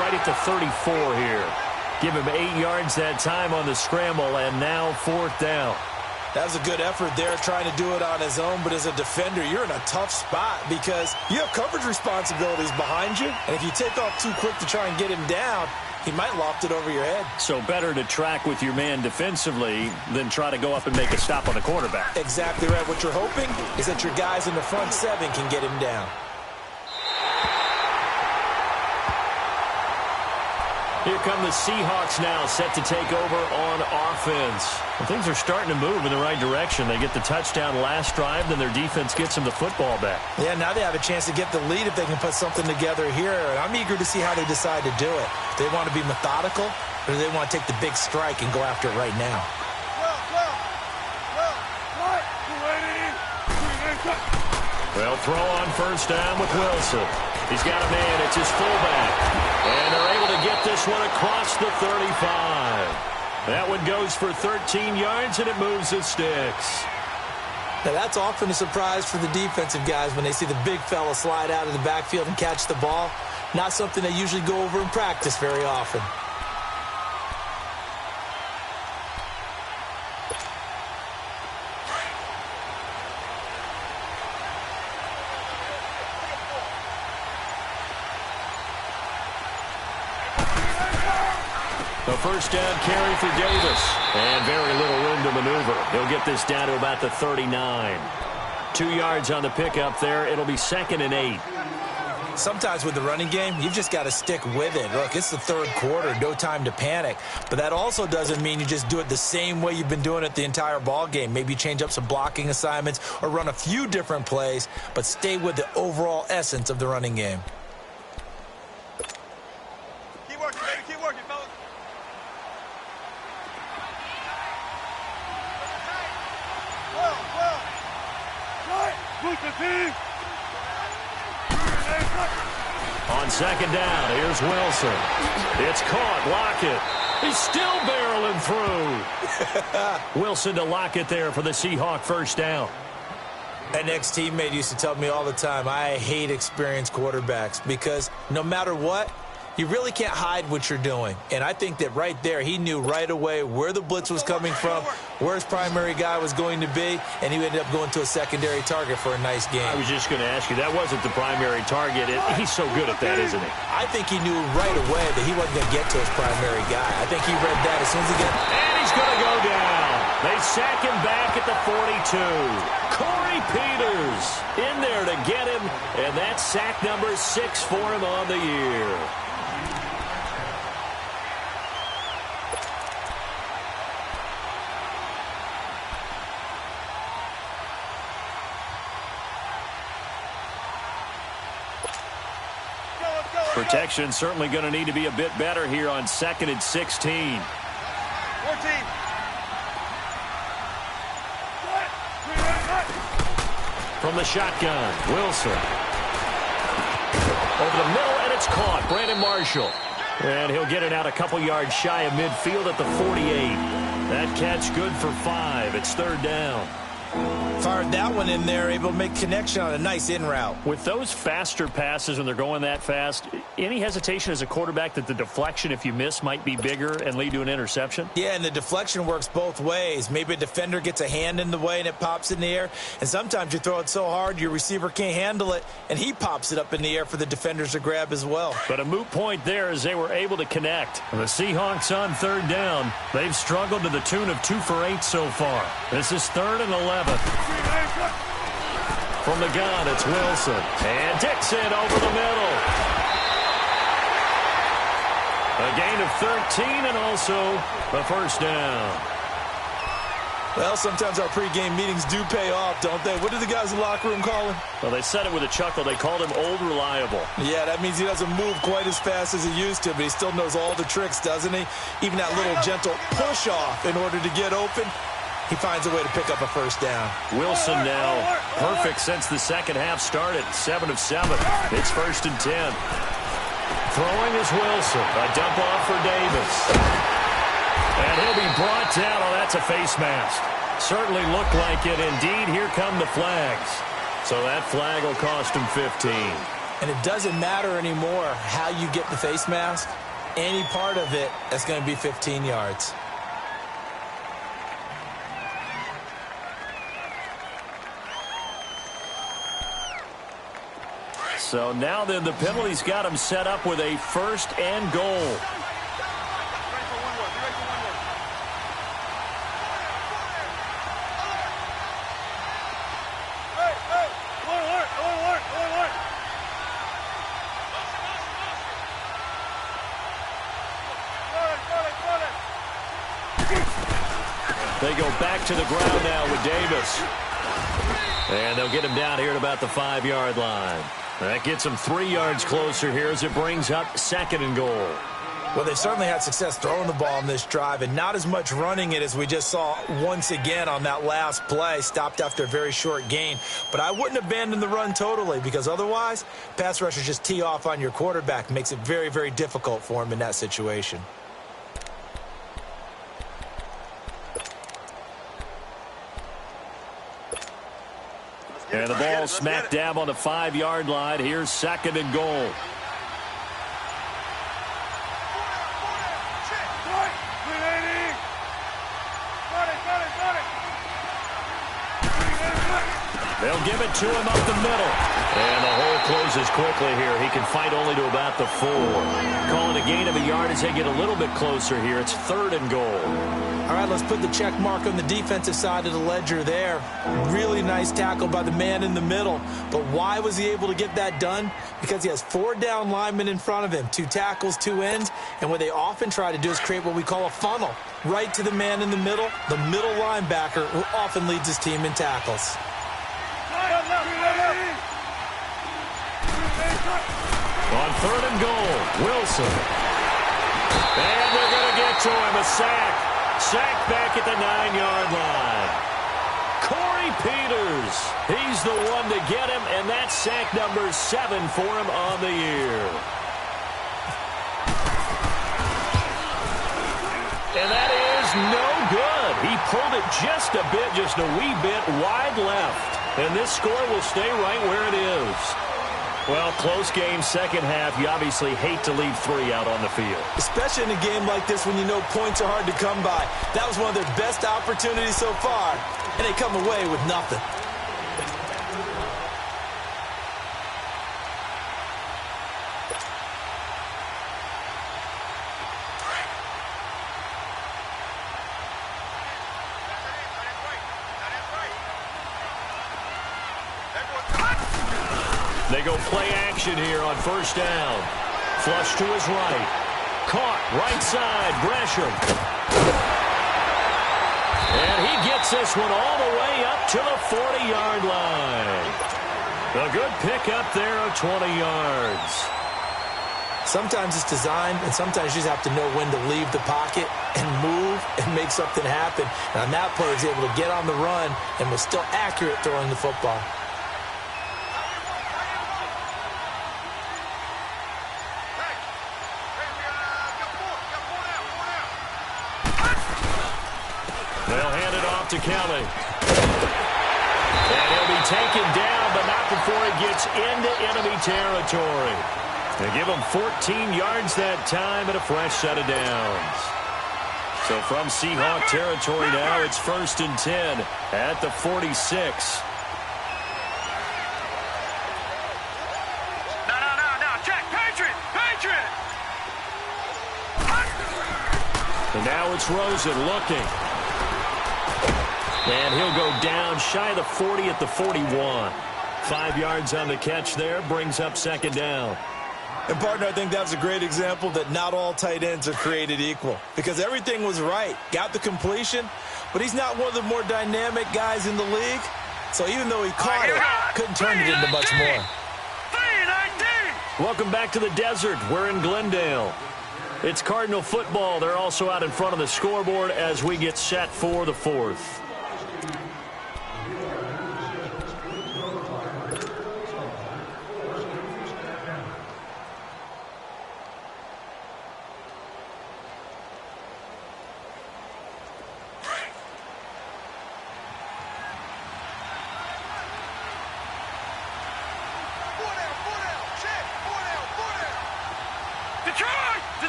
right at the 34 here. Give him 8 yards that time on the scramble, and now 4th down. That was a good effort there, trying to do it on his own. But as a defender, you're in a tough spot because you have coverage responsibilities behind you. And if you take off too quick to try and get him down, he might loft it over your head. So better to track with your man defensively than try to go up and make a stop on the quarterback. Exactly right. What you're hoping is that your guys in the front 7 can get him down. Here come the Seahawks now, set to take over on offense. Well, things are starting to move in the right direction. They get the touchdown last drive, then their defense gets them the football back. Yeah, now they have a chance to get the lead if they can put something together here. And I'm eager to see how they decide to do it. Do they want to be methodical, or do they want to take the big strike and go after it right now? Well, throw on first down with Wilson. He's got a man. It's his fullback. And they're able to get this one across the 35. That one goes for 13 yards, and it moves the sticks. Now, that's often a surprise for the defensive guys when they see the big fella slide out of the backfield and catch the ball. Not something they usually go over in practice very often. A first down carry for Davis. And very little room to maneuver. He'll get this down to about the 39. 2 yards on the pickup there. It'll be 2nd and 8. Sometimes with the running game, you've just got to stick with it. Look, it's the 3rd quarter, no time to panic. But that also doesn't mean you just do it the same way you've been doing it the entire ball game. Maybe change up some blocking assignments or run a few different plays, but stay with the overall essence of the running game. Keep working, baby. Keep working, fellas. On 2nd down, here's Wilson. It's caught. Lockett. He's still barreling through. Wilson to Lockett there for the Seahawk first down. An ex-teammate used to tell me all the time, I hate experienced quarterbacks because no matter what, you really can't hide what you're doing. And I think that right there, he knew right away where the blitz was coming from, where his primary guy was going to be, and he ended up going to a secondary target for a nice game. I was just going to ask you, that wasn't the primary target. He's so good at that, isn't he? I think he knew right away that he wasn't going to get to his primary guy. I think he read that as soon as he got... And he's going to go down. They sack him back at the 42. Corey Peters in there to get him, and that's sack number 6 for him on the year. Protection certainly going to need to be a bit better here on 2nd and 16. 14. From the shotgun, Wilson. Over the middle, and it's caught. Brandon Marshall. And he'll get it out a couple yards shy of midfield at the 48. That catch good for 5. It's 3rd down. Fired that one in there, able to make connection on a nice in route. With those faster passes when they're going that fast, any hesitation as a quarterback that the deflection, if you miss, might be bigger and lead to an interception? Yeah, and the deflection works both ways. Maybe a defender gets a hand in the way and it pops in the air. And sometimes you throw it so hard your receiver can't handle it, and he pops it up in the air for the defenders to grab as well. But a moot point there as they were able to connect. And the Seahawks on 3rd down. They've struggled to the tune of 2 for 8 so far. This is 3rd and 11. From the gun, it's Wilson. And Dixon over the middle. A gain of 13 and also the first down. Well, sometimes our pregame meetings do pay off, don't they? What do the guys in the locker room call him? Well, they said it with a chuckle. They called him Old Reliable. Yeah, that means he doesn't move quite as fast as he used to, but he still knows all the tricks, doesn't he? Even that little gentle push-off in order to get open. He finds a way to pick up a first down. Wilson now perfect since the second half started. 7 of 7. It's 1st and 10. Throwing is Wilson. A dump off for Davis. And he'll be brought down. Oh, that's a face mask. Certainly looked like it. Indeed, here come the flags. So that flag will cost him 15. And it doesn't matter anymore how you get the face mask. Any part of it is going to be 15 yards. So now then the penalty's got him set up with a 1st and goal. They go back to the ground now with Davis. And they'll get him down here at about the 5-yard line. That gets him 3 yards closer here as it brings up 2nd and goal. Well, they certainly had success throwing the ball on this drive and not as much running it as we just saw once again on that last play. Stopped after a very short gain. But I wouldn't abandon the run totally because otherwise, pass rushers just tee off on your quarterback. Makes it very, very difficult for him in that situation. And the ball smack dab on the 5-yard line. Here's 2nd and goal. They'll give it to him up the middle. And the hole closes quickly here. He can fight only to about the 4. Calling a gain of a yard as they get a little bit closer here. It's 3rd and goal. All right, let's put the check mark on the defensive side of the ledger there. Really nice tackle by the man in the middle. But why was he able to get that done? Because he has 4 down linemen in front of him, 2 tackles, 2 ends. And what they often try to do is create what we call a funnel. Right to the man in the middle linebacker, who often leads his team in tackles. On 3rd and goal, Wilson. And they're going to get to him, a sack. Sack back at the 9-yard line. Corey Peters, he's the one to get him, and that's sack number 7 for him on the year. And that is no good. He pulled it just a bit, just a wee bit wide left. And this score will stay right where it is. Well, close game, second half. You obviously hate to leave 3 out on the field. Especially in a game like this when you know points are hard to come by. That was one of their best opportunities so far, and they come away with nothing. They go play action here on 1st down. Flush to his right. Caught right side, Gresham. And he gets this one all the way up to the 40-yard line. A good pickup there of 20 yards. Sometimes it's designed, and sometimes you just have to know when to leave the pocket and move and make something happen. And on that play, he was able to get on the run and was still accurate throwing the football. They'll hand it off to Kelly. And he'll be taken down, but not before he gets into enemy territory. They give him 14 yards that time and a fresh set of downs. So from Seahawk territory now, it's 1st and 10 at the 46. No, Jack, Patriot! And now it's Rosen looking. And he'll go down shy of the 40 at the 41. 5 yards on the catch there, brings up 2nd down. And, partner, I think that's a great example that not all tight ends are created equal. Because everything was right. Got the completion, but he's not one of the more dynamic guys in the league. So even though he caught it, couldn't turn it into much more. Welcome back to the desert. We're in Glendale. It's Cardinal football. They're also out in front of the scoreboard as we get set for the 4th.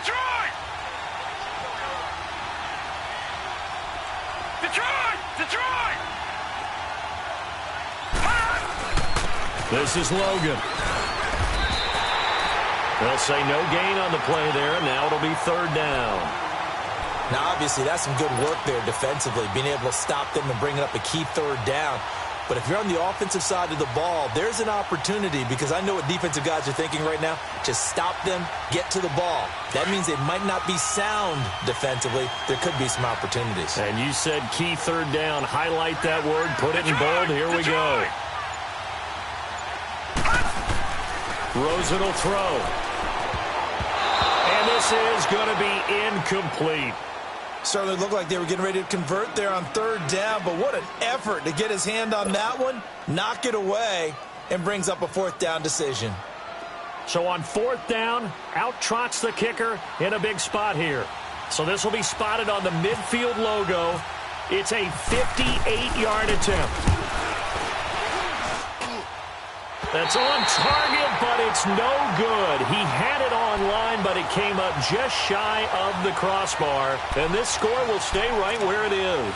Detroit! Detroit! Detroit! This is Logan. They'll say no gain on the play there. Now it'll be third down. Now, obviously, that's some good work there defensively, being able to stop them and bring up a key third down. But if you're on the offensive side of the ball, there's an opportunity, because I know what defensive guys are thinking right now. Just stop them, get to the ball. That means they might not be sound defensively. There could be some opportunities. And you said key third down. Highlight that word. Put it in bold. Here we go. Rosen will throw. And this is going to be incomplete. Certainly looked like they were getting ready to convert there on third down, but what an effort to get his hand on that one, knock it away, and brings up a fourth down decision. So on fourth down, out trots the kicker in a big spot here. So this will be spotted on the midfield logo. It's a 58-yard attempt. That's on target, but it's no good. He had it online, but it came up just shy of the crossbar. And this score will stay right where it is.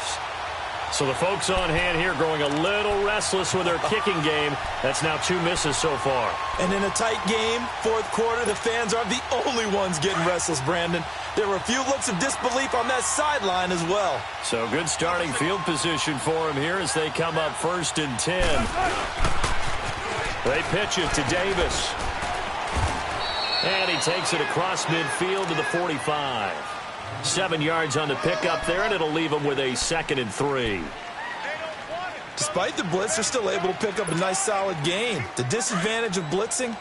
So the folks on hand here growing a little restless with their kicking game. That's now 2 misses so far. And in a tight game, fourth quarter, the fans aren't the only ones getting restless, Brandon. There were a few looks of disbelief on that sideline as well. So good starting field position for him here as they come up 1st and 10. They pitch it to Davis. And he takes it across midfield to the 45. 7 yards on the pickup there, and it'll leave him with a 2nd and 3. Despite the blitz, they're still able to pick up a nice, solid gain. The disadvantage of blitzing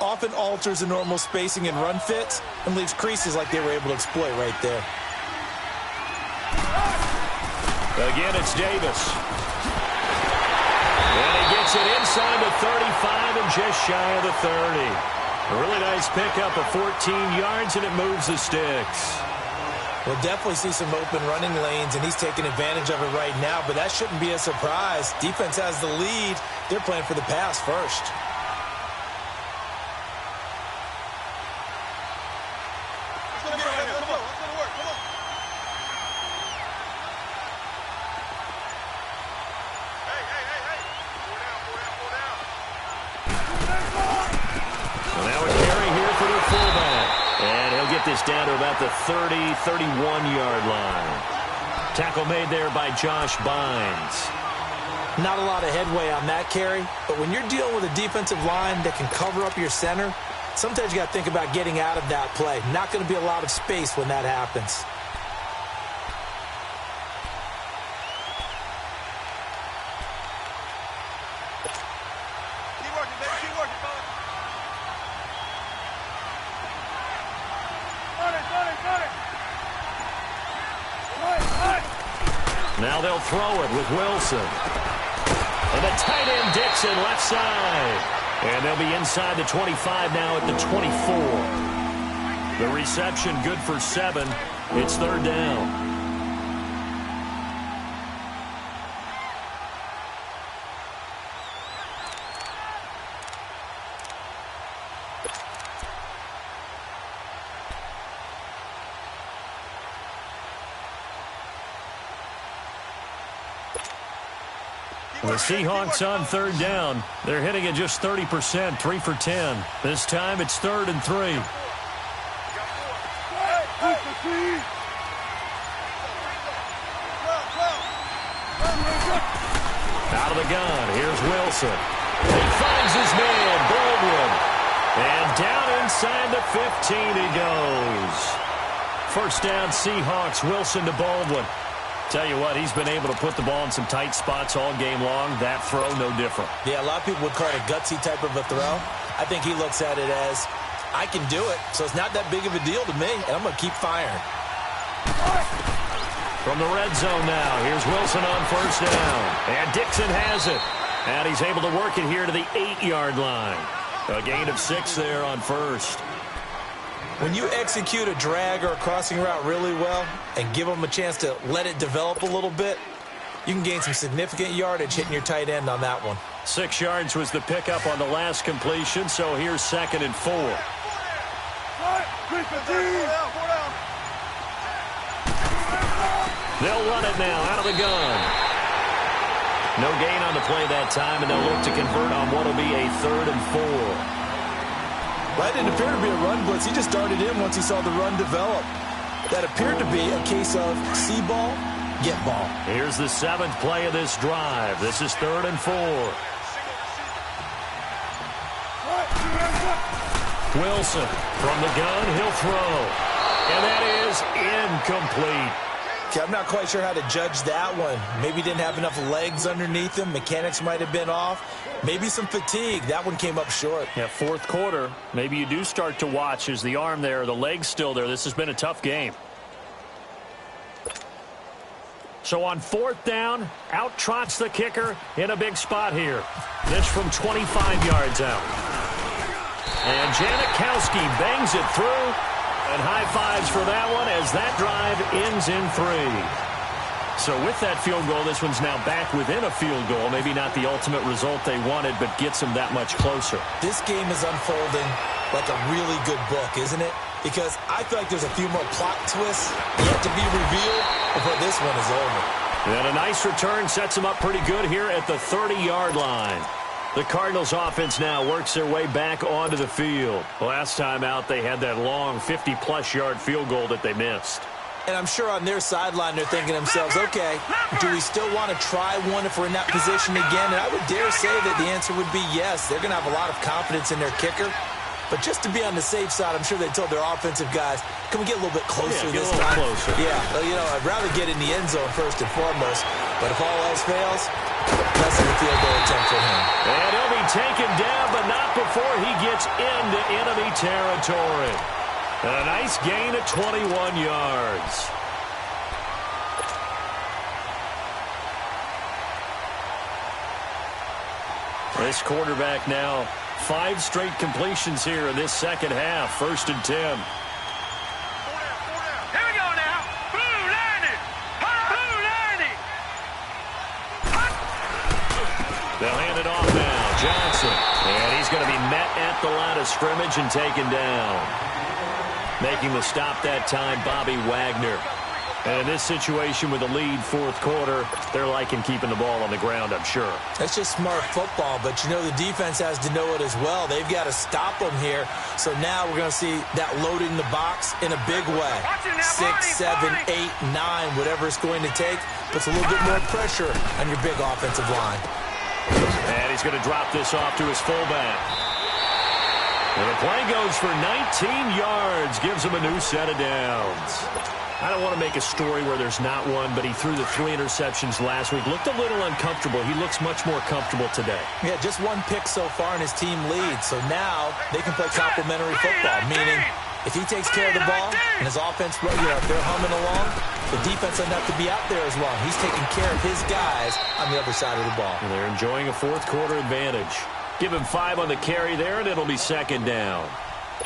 often alters the normal spacing and run fits and leaves creases like they were able to exploit right there. Again, it's Davis. And he gets it inside the 35 and just shy of the 30. A really nice pickup of 14 yards, and it moves the sticks. We'll definitely see some open running lanes, and he's taking advantage of it right now, but that shouldn't be a surprise. Defense has the lead. They're playing for the pass first. This down to about the 30, 31-yard line. Tackle made there by Josh Bynes. Not a lot of headway on that carry, but when you're dealing with a defensive line that can cover up your center, sometimes you got to think about getting out of that play. Not going to be a lot of space when that happens. Now they'll throw it with Wilson. And the tight end Dixon left side. And they'll be inside the 25 now at the 24. The reception good for 7. It's third down. The Seahawks on third down. They're hitting at just 30%, 3 for 10. This time it's 3rd and 3. Out of the gun, here's Wilson. He finds his man, Baldwin. And down inside the 15 he goes. First down, Seahawks, Wilson to Baldwin. Tell you what, he's been able to put the ball in some tight spots all game long. That throw, no different. Yeah, a lot of people would call it a gutsy type of a throw. I think he looks at it as, I can do it, so it's not that big of a deal to me, and I'm going to keep firing. From the red zone now, here's Wilson on first down. And Dixon has it. And he's able to work it here to the 8-yard line. A gain of 6 there on first. When you execute a drag or a crossing route really well and give them a chance to let it develop a little bit, you can gain some significant yardage hitting your tight end on that one. 6 yards was the pickup on the last completion, so here's 2nd and 4. They'll run it now out of the gun. No gain on the play that time, and they'll look to convert on what will be a 3rd and 4. That didn't appear to be a run blitz. He just darted in once he saw the run develop. That appeared to be a case of see ball, get ball. Here's the 7th play of this drive. This is 3rd and 4. Wilson from the gun, he'll throw. And that is incomplete. Okay, I'm not quite sure how to judge that one. Maybe he didn't have enough legs underneath him. Mechanics might have been off. Maybe some fatigue. That one came up short. Yeah, 4th quarter. Maybe you do start to watch. Is the arm there, the leg's still there. This has been a tough game. So on 4th down, out trots the kicker in a big spot here. This from 25 yards out. And Janikowski bangs it through. And high fives for that one as that drive ends in 3. So with that field goal, this one's now back within a field goal. Maybe not the ultimate result they wanted, but gets them that much closer. This game is unfolding like a really good book, isn't it? Because I feel like there's a few more plot twists yet to be revealed before this one is over. And a nice return sets them up pretty good here at the 30-yard line. The Cardinals offense now works their way back onto the field. Last time out, they had that long 50-plus yard field goal that they missed. And I'm sure on their sideline, they're thinking to themselves, okay, do we still want to try one if we're in that position again? And I would dare say that the answer would be yes. They're going to have a lot of confidence in their kicker. But just to be on the safe side, I'm sure they told their offensive guys, can we get a little bit closer this time? Closer. Yeah, well, you know, I'd rather get in the end zone first and foremost. But if all else fails, that's the field goal attempt for him. And he'll be taken down, but not before he gets into enemy territory. A nice gain of 21 yards. This quarterback now 5 straight completions here in this second half. 1st and 10. Here we go now. Blue landed. Blue landed. They'll hand it off now. Johnson. And he's going to be met at the line of scrimmage and taken down. Making the stop that time, Bobby Wagner. And in this situation with the lead 4th quarter, they're liking keeping the ball on the ground, I'm sure. That's just smart football, but you know the defense has to know it as well. They've got to stop them here. So now we're going to see that loading the box in a big way. 6, 7, 8, 9, whatever it's going to take, puts a little bit more pressure on your big offensive line. And he's going to drop this off to his fullback. And the play goes for 19 yards, gives him a new set of downs. I don't want to make a story where there's not one, but he threw the 3 interceptions last week. Looked a little uncomfortable. He looks much more comfortable today. Yeah, just 1 pick so far and his team leads. So now they can play complementary football, meaning if he takes care of the ball and his offense, you know, if they're humming along, the defense doesn't have to be out there as long. He's taking care of his guys on the other side of the ball. And they're enjoying a 4th quarter advantage. Give him 5 on the carry there, and it'll be 2nd down.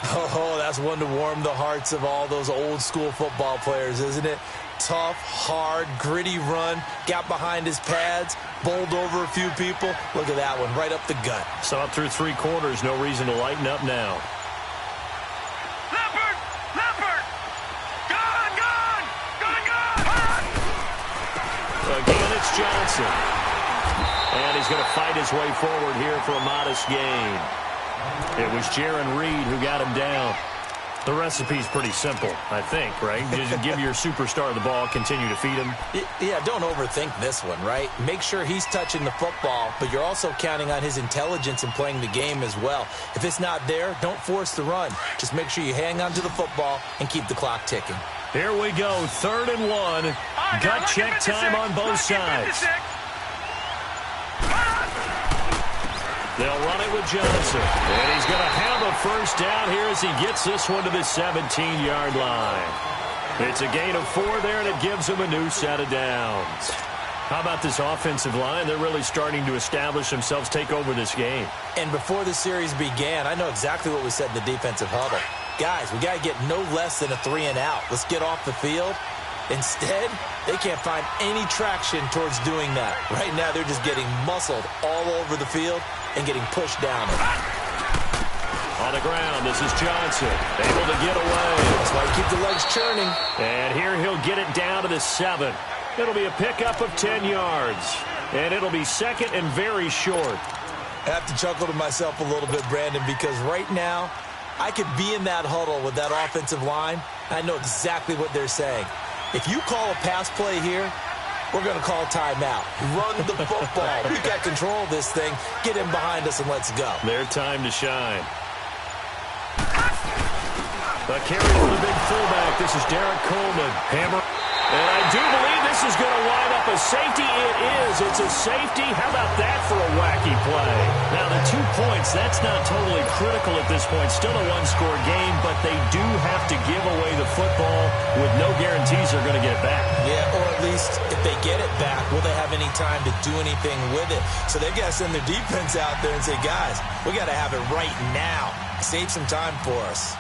Oh, that's one to warm the hearts of all those old school football players, isn't it? Tough, hard, gritty run, got behind his pads, bowled over a few people. Look at that one, right up the gut. So up through 3 quarters, no reason to lighten up now. Leopard! Leopard! Gone! Gone! Gone! Gone! Again, it's Johnson. And he's going to fight his way forward here for a modest gain. It was Jaron Reed who got him down. The recipe's pretty simple, I think, right? Just give your superstar the ball, continue to feed him. Yeah, don't overthink this one, right? Make sure he's touching the football, but you're also counting on his intelligence in playing the game as well. If it's not there, don't force the run. Just make sure you hang on to the football and keep the clock ticking. Here we go, 3rd and 1. Gut check time on both sides. They'll run it with Johnson. And he's going to have a 1st down here as he gets this one to the 17-yard line. It's a gain of 4 there, and it gives him a new set of downs. How about this offensive line? They're really starting to establish themselves, take over this game. And before the series began, I know exactly what we said in the defensive huddle. Guys, we got to get no less than a 3 and out. Let's get off the field. Instead, they can't find any traction towards doing that. Right now, they're just getting muscled all over the field and getting pushed down. On the ground, this is Johnson. Able to get away. That's why you keep the legs churning. And here he'll get it down to the 7. It'll be a pickup of 10 yards. And it'll be second and very short. I have to chuckle to myself a little bit, Brandon, because right now I could be in that huddle with that offensive line. I know exactly what they're saying. If you call a pass play here, we're going to call timeout. Run the football. We've got control of this thing. Get in behind us and let's go. Their time to shine. A carry for the big fullback. This is Derek Coleman. Hammer. And I do believe this is going to wind up a safety. It is. It's a safety. How about that for a wacky play? Now, the 2 points, that's not totally critical at this point. Still a one-score game, but they do have to give away the football with no guarantees they're going to get it back. Yeah, or at least if they get it back, will they have any time to do anything with it? So they've got to send their defense out there and say, guys, we got to have it right now. Save some time for us.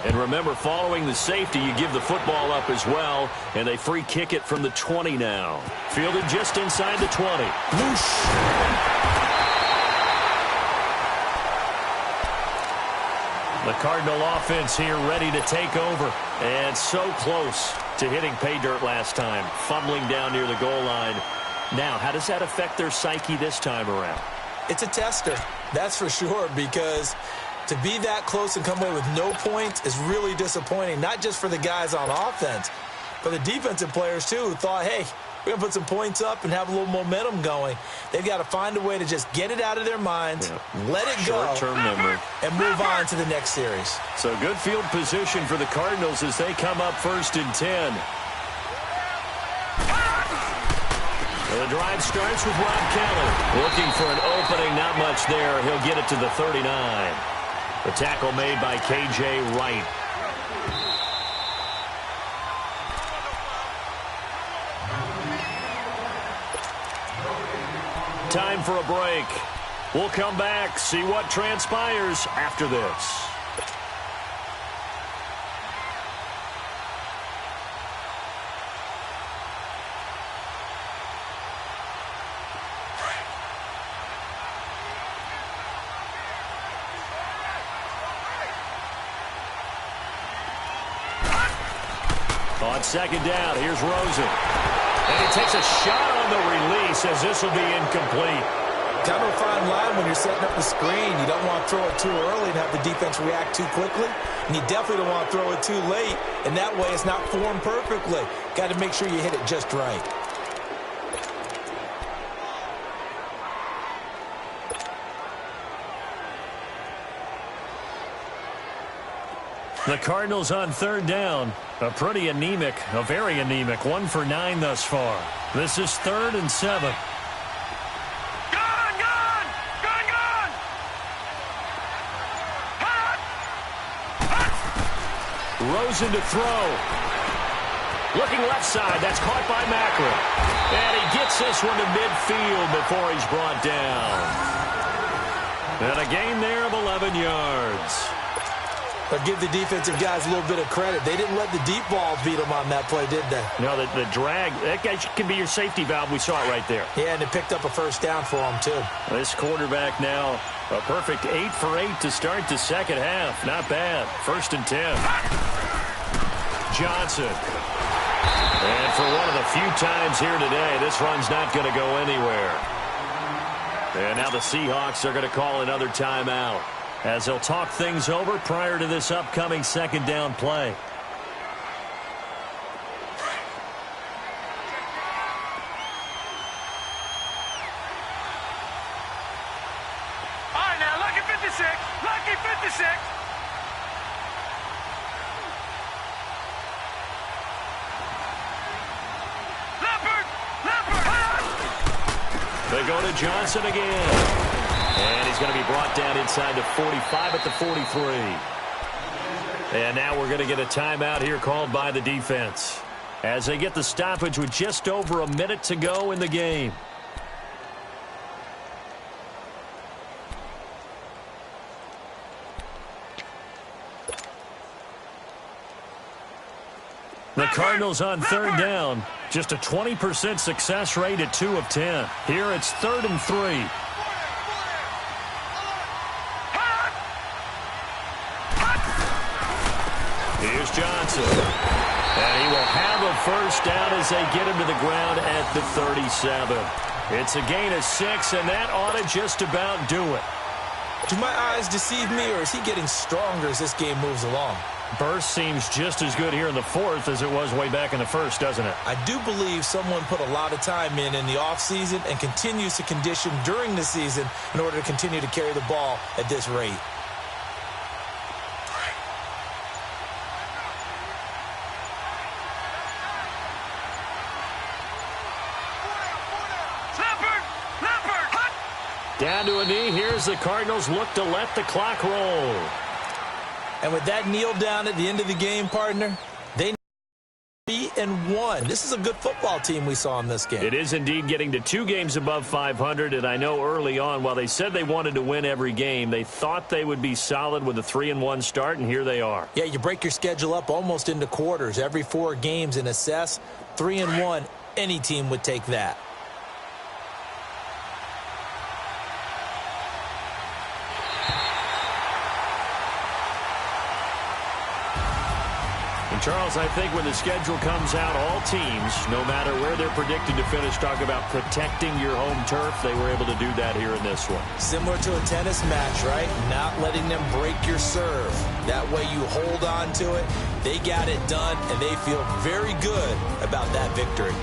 And remember, following the safety, you give the football up as well, and they free kick it from the 20 now. Fielded just inside the 20. Whoosh. The Cardinal offense here ready to take over. And so close to hitting pay dirt last time, fumbling down near the goal line. Now, how does that affect their psyche this time around? It's a tester, that's for sure, because to be that close and come away with no points is really disappointing, not just for the guys on offense, but the defensive players, too, who thought, hey, we're going to put some points up and have a little momentum going. They've got to find a way to just get it out of their minds, let it go, short-term memory, and move on to the next series. So good field position for the Cardinals as they come up 1st and 10. The drive starts with Rob Kelly. Looking for an opening, not much there. He'll get it to the 39. The tackle made by K.J. Wright. Time for a break. We'll come back, see what transpires after this. On 2nd down, here's Rosen. And he takes a shot on the release as this will be incomplete. Kind of a fine line when you're setting up the screen. You don't want to throw it too early and have the defense react too quickly. And you definitely don't want to throw it too late. And that way it's not formed perfectly. Got to make sure you hit it just right. The Cardinals on 3rd down. A pretty anemic, a very anemic 1 for 9 thus far. This is 3rd and 7. Gone! Rosen to throw. Looking left side. That's caught by Macklin. And he gets this one to midfield before he's brought down. And a gain there of 11 yards. But give the defensive guys a little bit of credit. They didn't let the deep ball beat them on that play, did they? No, the drag, that guy can be your safety valve. We saw it right there. Yeah, and it picked up a 1st down for them, too. This quarterback now, a perfect 8 for 8 to start the 2nd half. Not bad. 1st and 10. Johnson. And for one of the few times here today, this run's not going to go anywhere. And now the Seahawks are going to call another timeout as they'll talk things over prior to this upcoming 2nd down play. All right, now, lucky 56. Lucky 56. They go to Johnson again. And he's going to be brought down inside the 45 at the 43. And now we're going to get a timeout here called by the defense as they get the stoppage with just over a minute to go in the game. The Cardinals on 3rd down. Just a 20% success rate at 2 of 10. Here it's 3rd and 3. Here's Johnson. And he will have a first down as they get him to the ground at the 37. It's a gain of 6, and that ought to just about do it. Do my eyes deceive me, or is he getting stronger as this game moves along? Burst seems just as good here in the fourth as it was way back in the first, doesn't it? I do believe someone put a lot of time in the offseason and continues to condition during the season in order to continue to carry the ball at this rate. Down to a knee. Here's the Cardinals look to let the clock roll. And with that kneel down at the end of the game, partner, they 3-1. This is a good football team we saw in this game. It is indeed getting to 2 games above 500, and I know early on, while they said they wanted to win every game, they thought they would be solid with a 3-1 start, and here they are. Yeah, you break your schedule up almost into quarters, every 4 games, and assess 3-1. Any team would take that. And Charles, I think when the schedule comes out, all teams, no matter where they're predicted to finish, talk about protecting your home turf. They were able to do that here in this one. Similar to a tennis match, right? Not letting them break your serve. That way you hold on to it. They got it done, and they feel very good about that victory.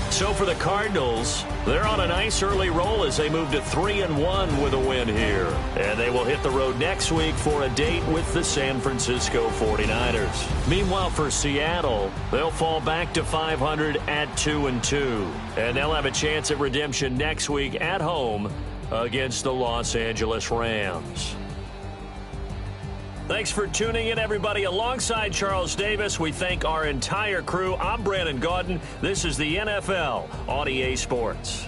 So for the Cardinals, they're on a nice early roll as they move to 3-1 with a win here. And they will hit the road next week for a date with the San Francisco 49ers. Meanwhile, for Seattle, they'll fall back to 500 at 2-2. And they'll have a chance at redemption next week at home against the Los Angeles Rams. Thanks for tuning in, everybody. Alongside Charles Davis, we thank our entire crew. I'm Brandon Gaudin. This is the NFL on EA Sports.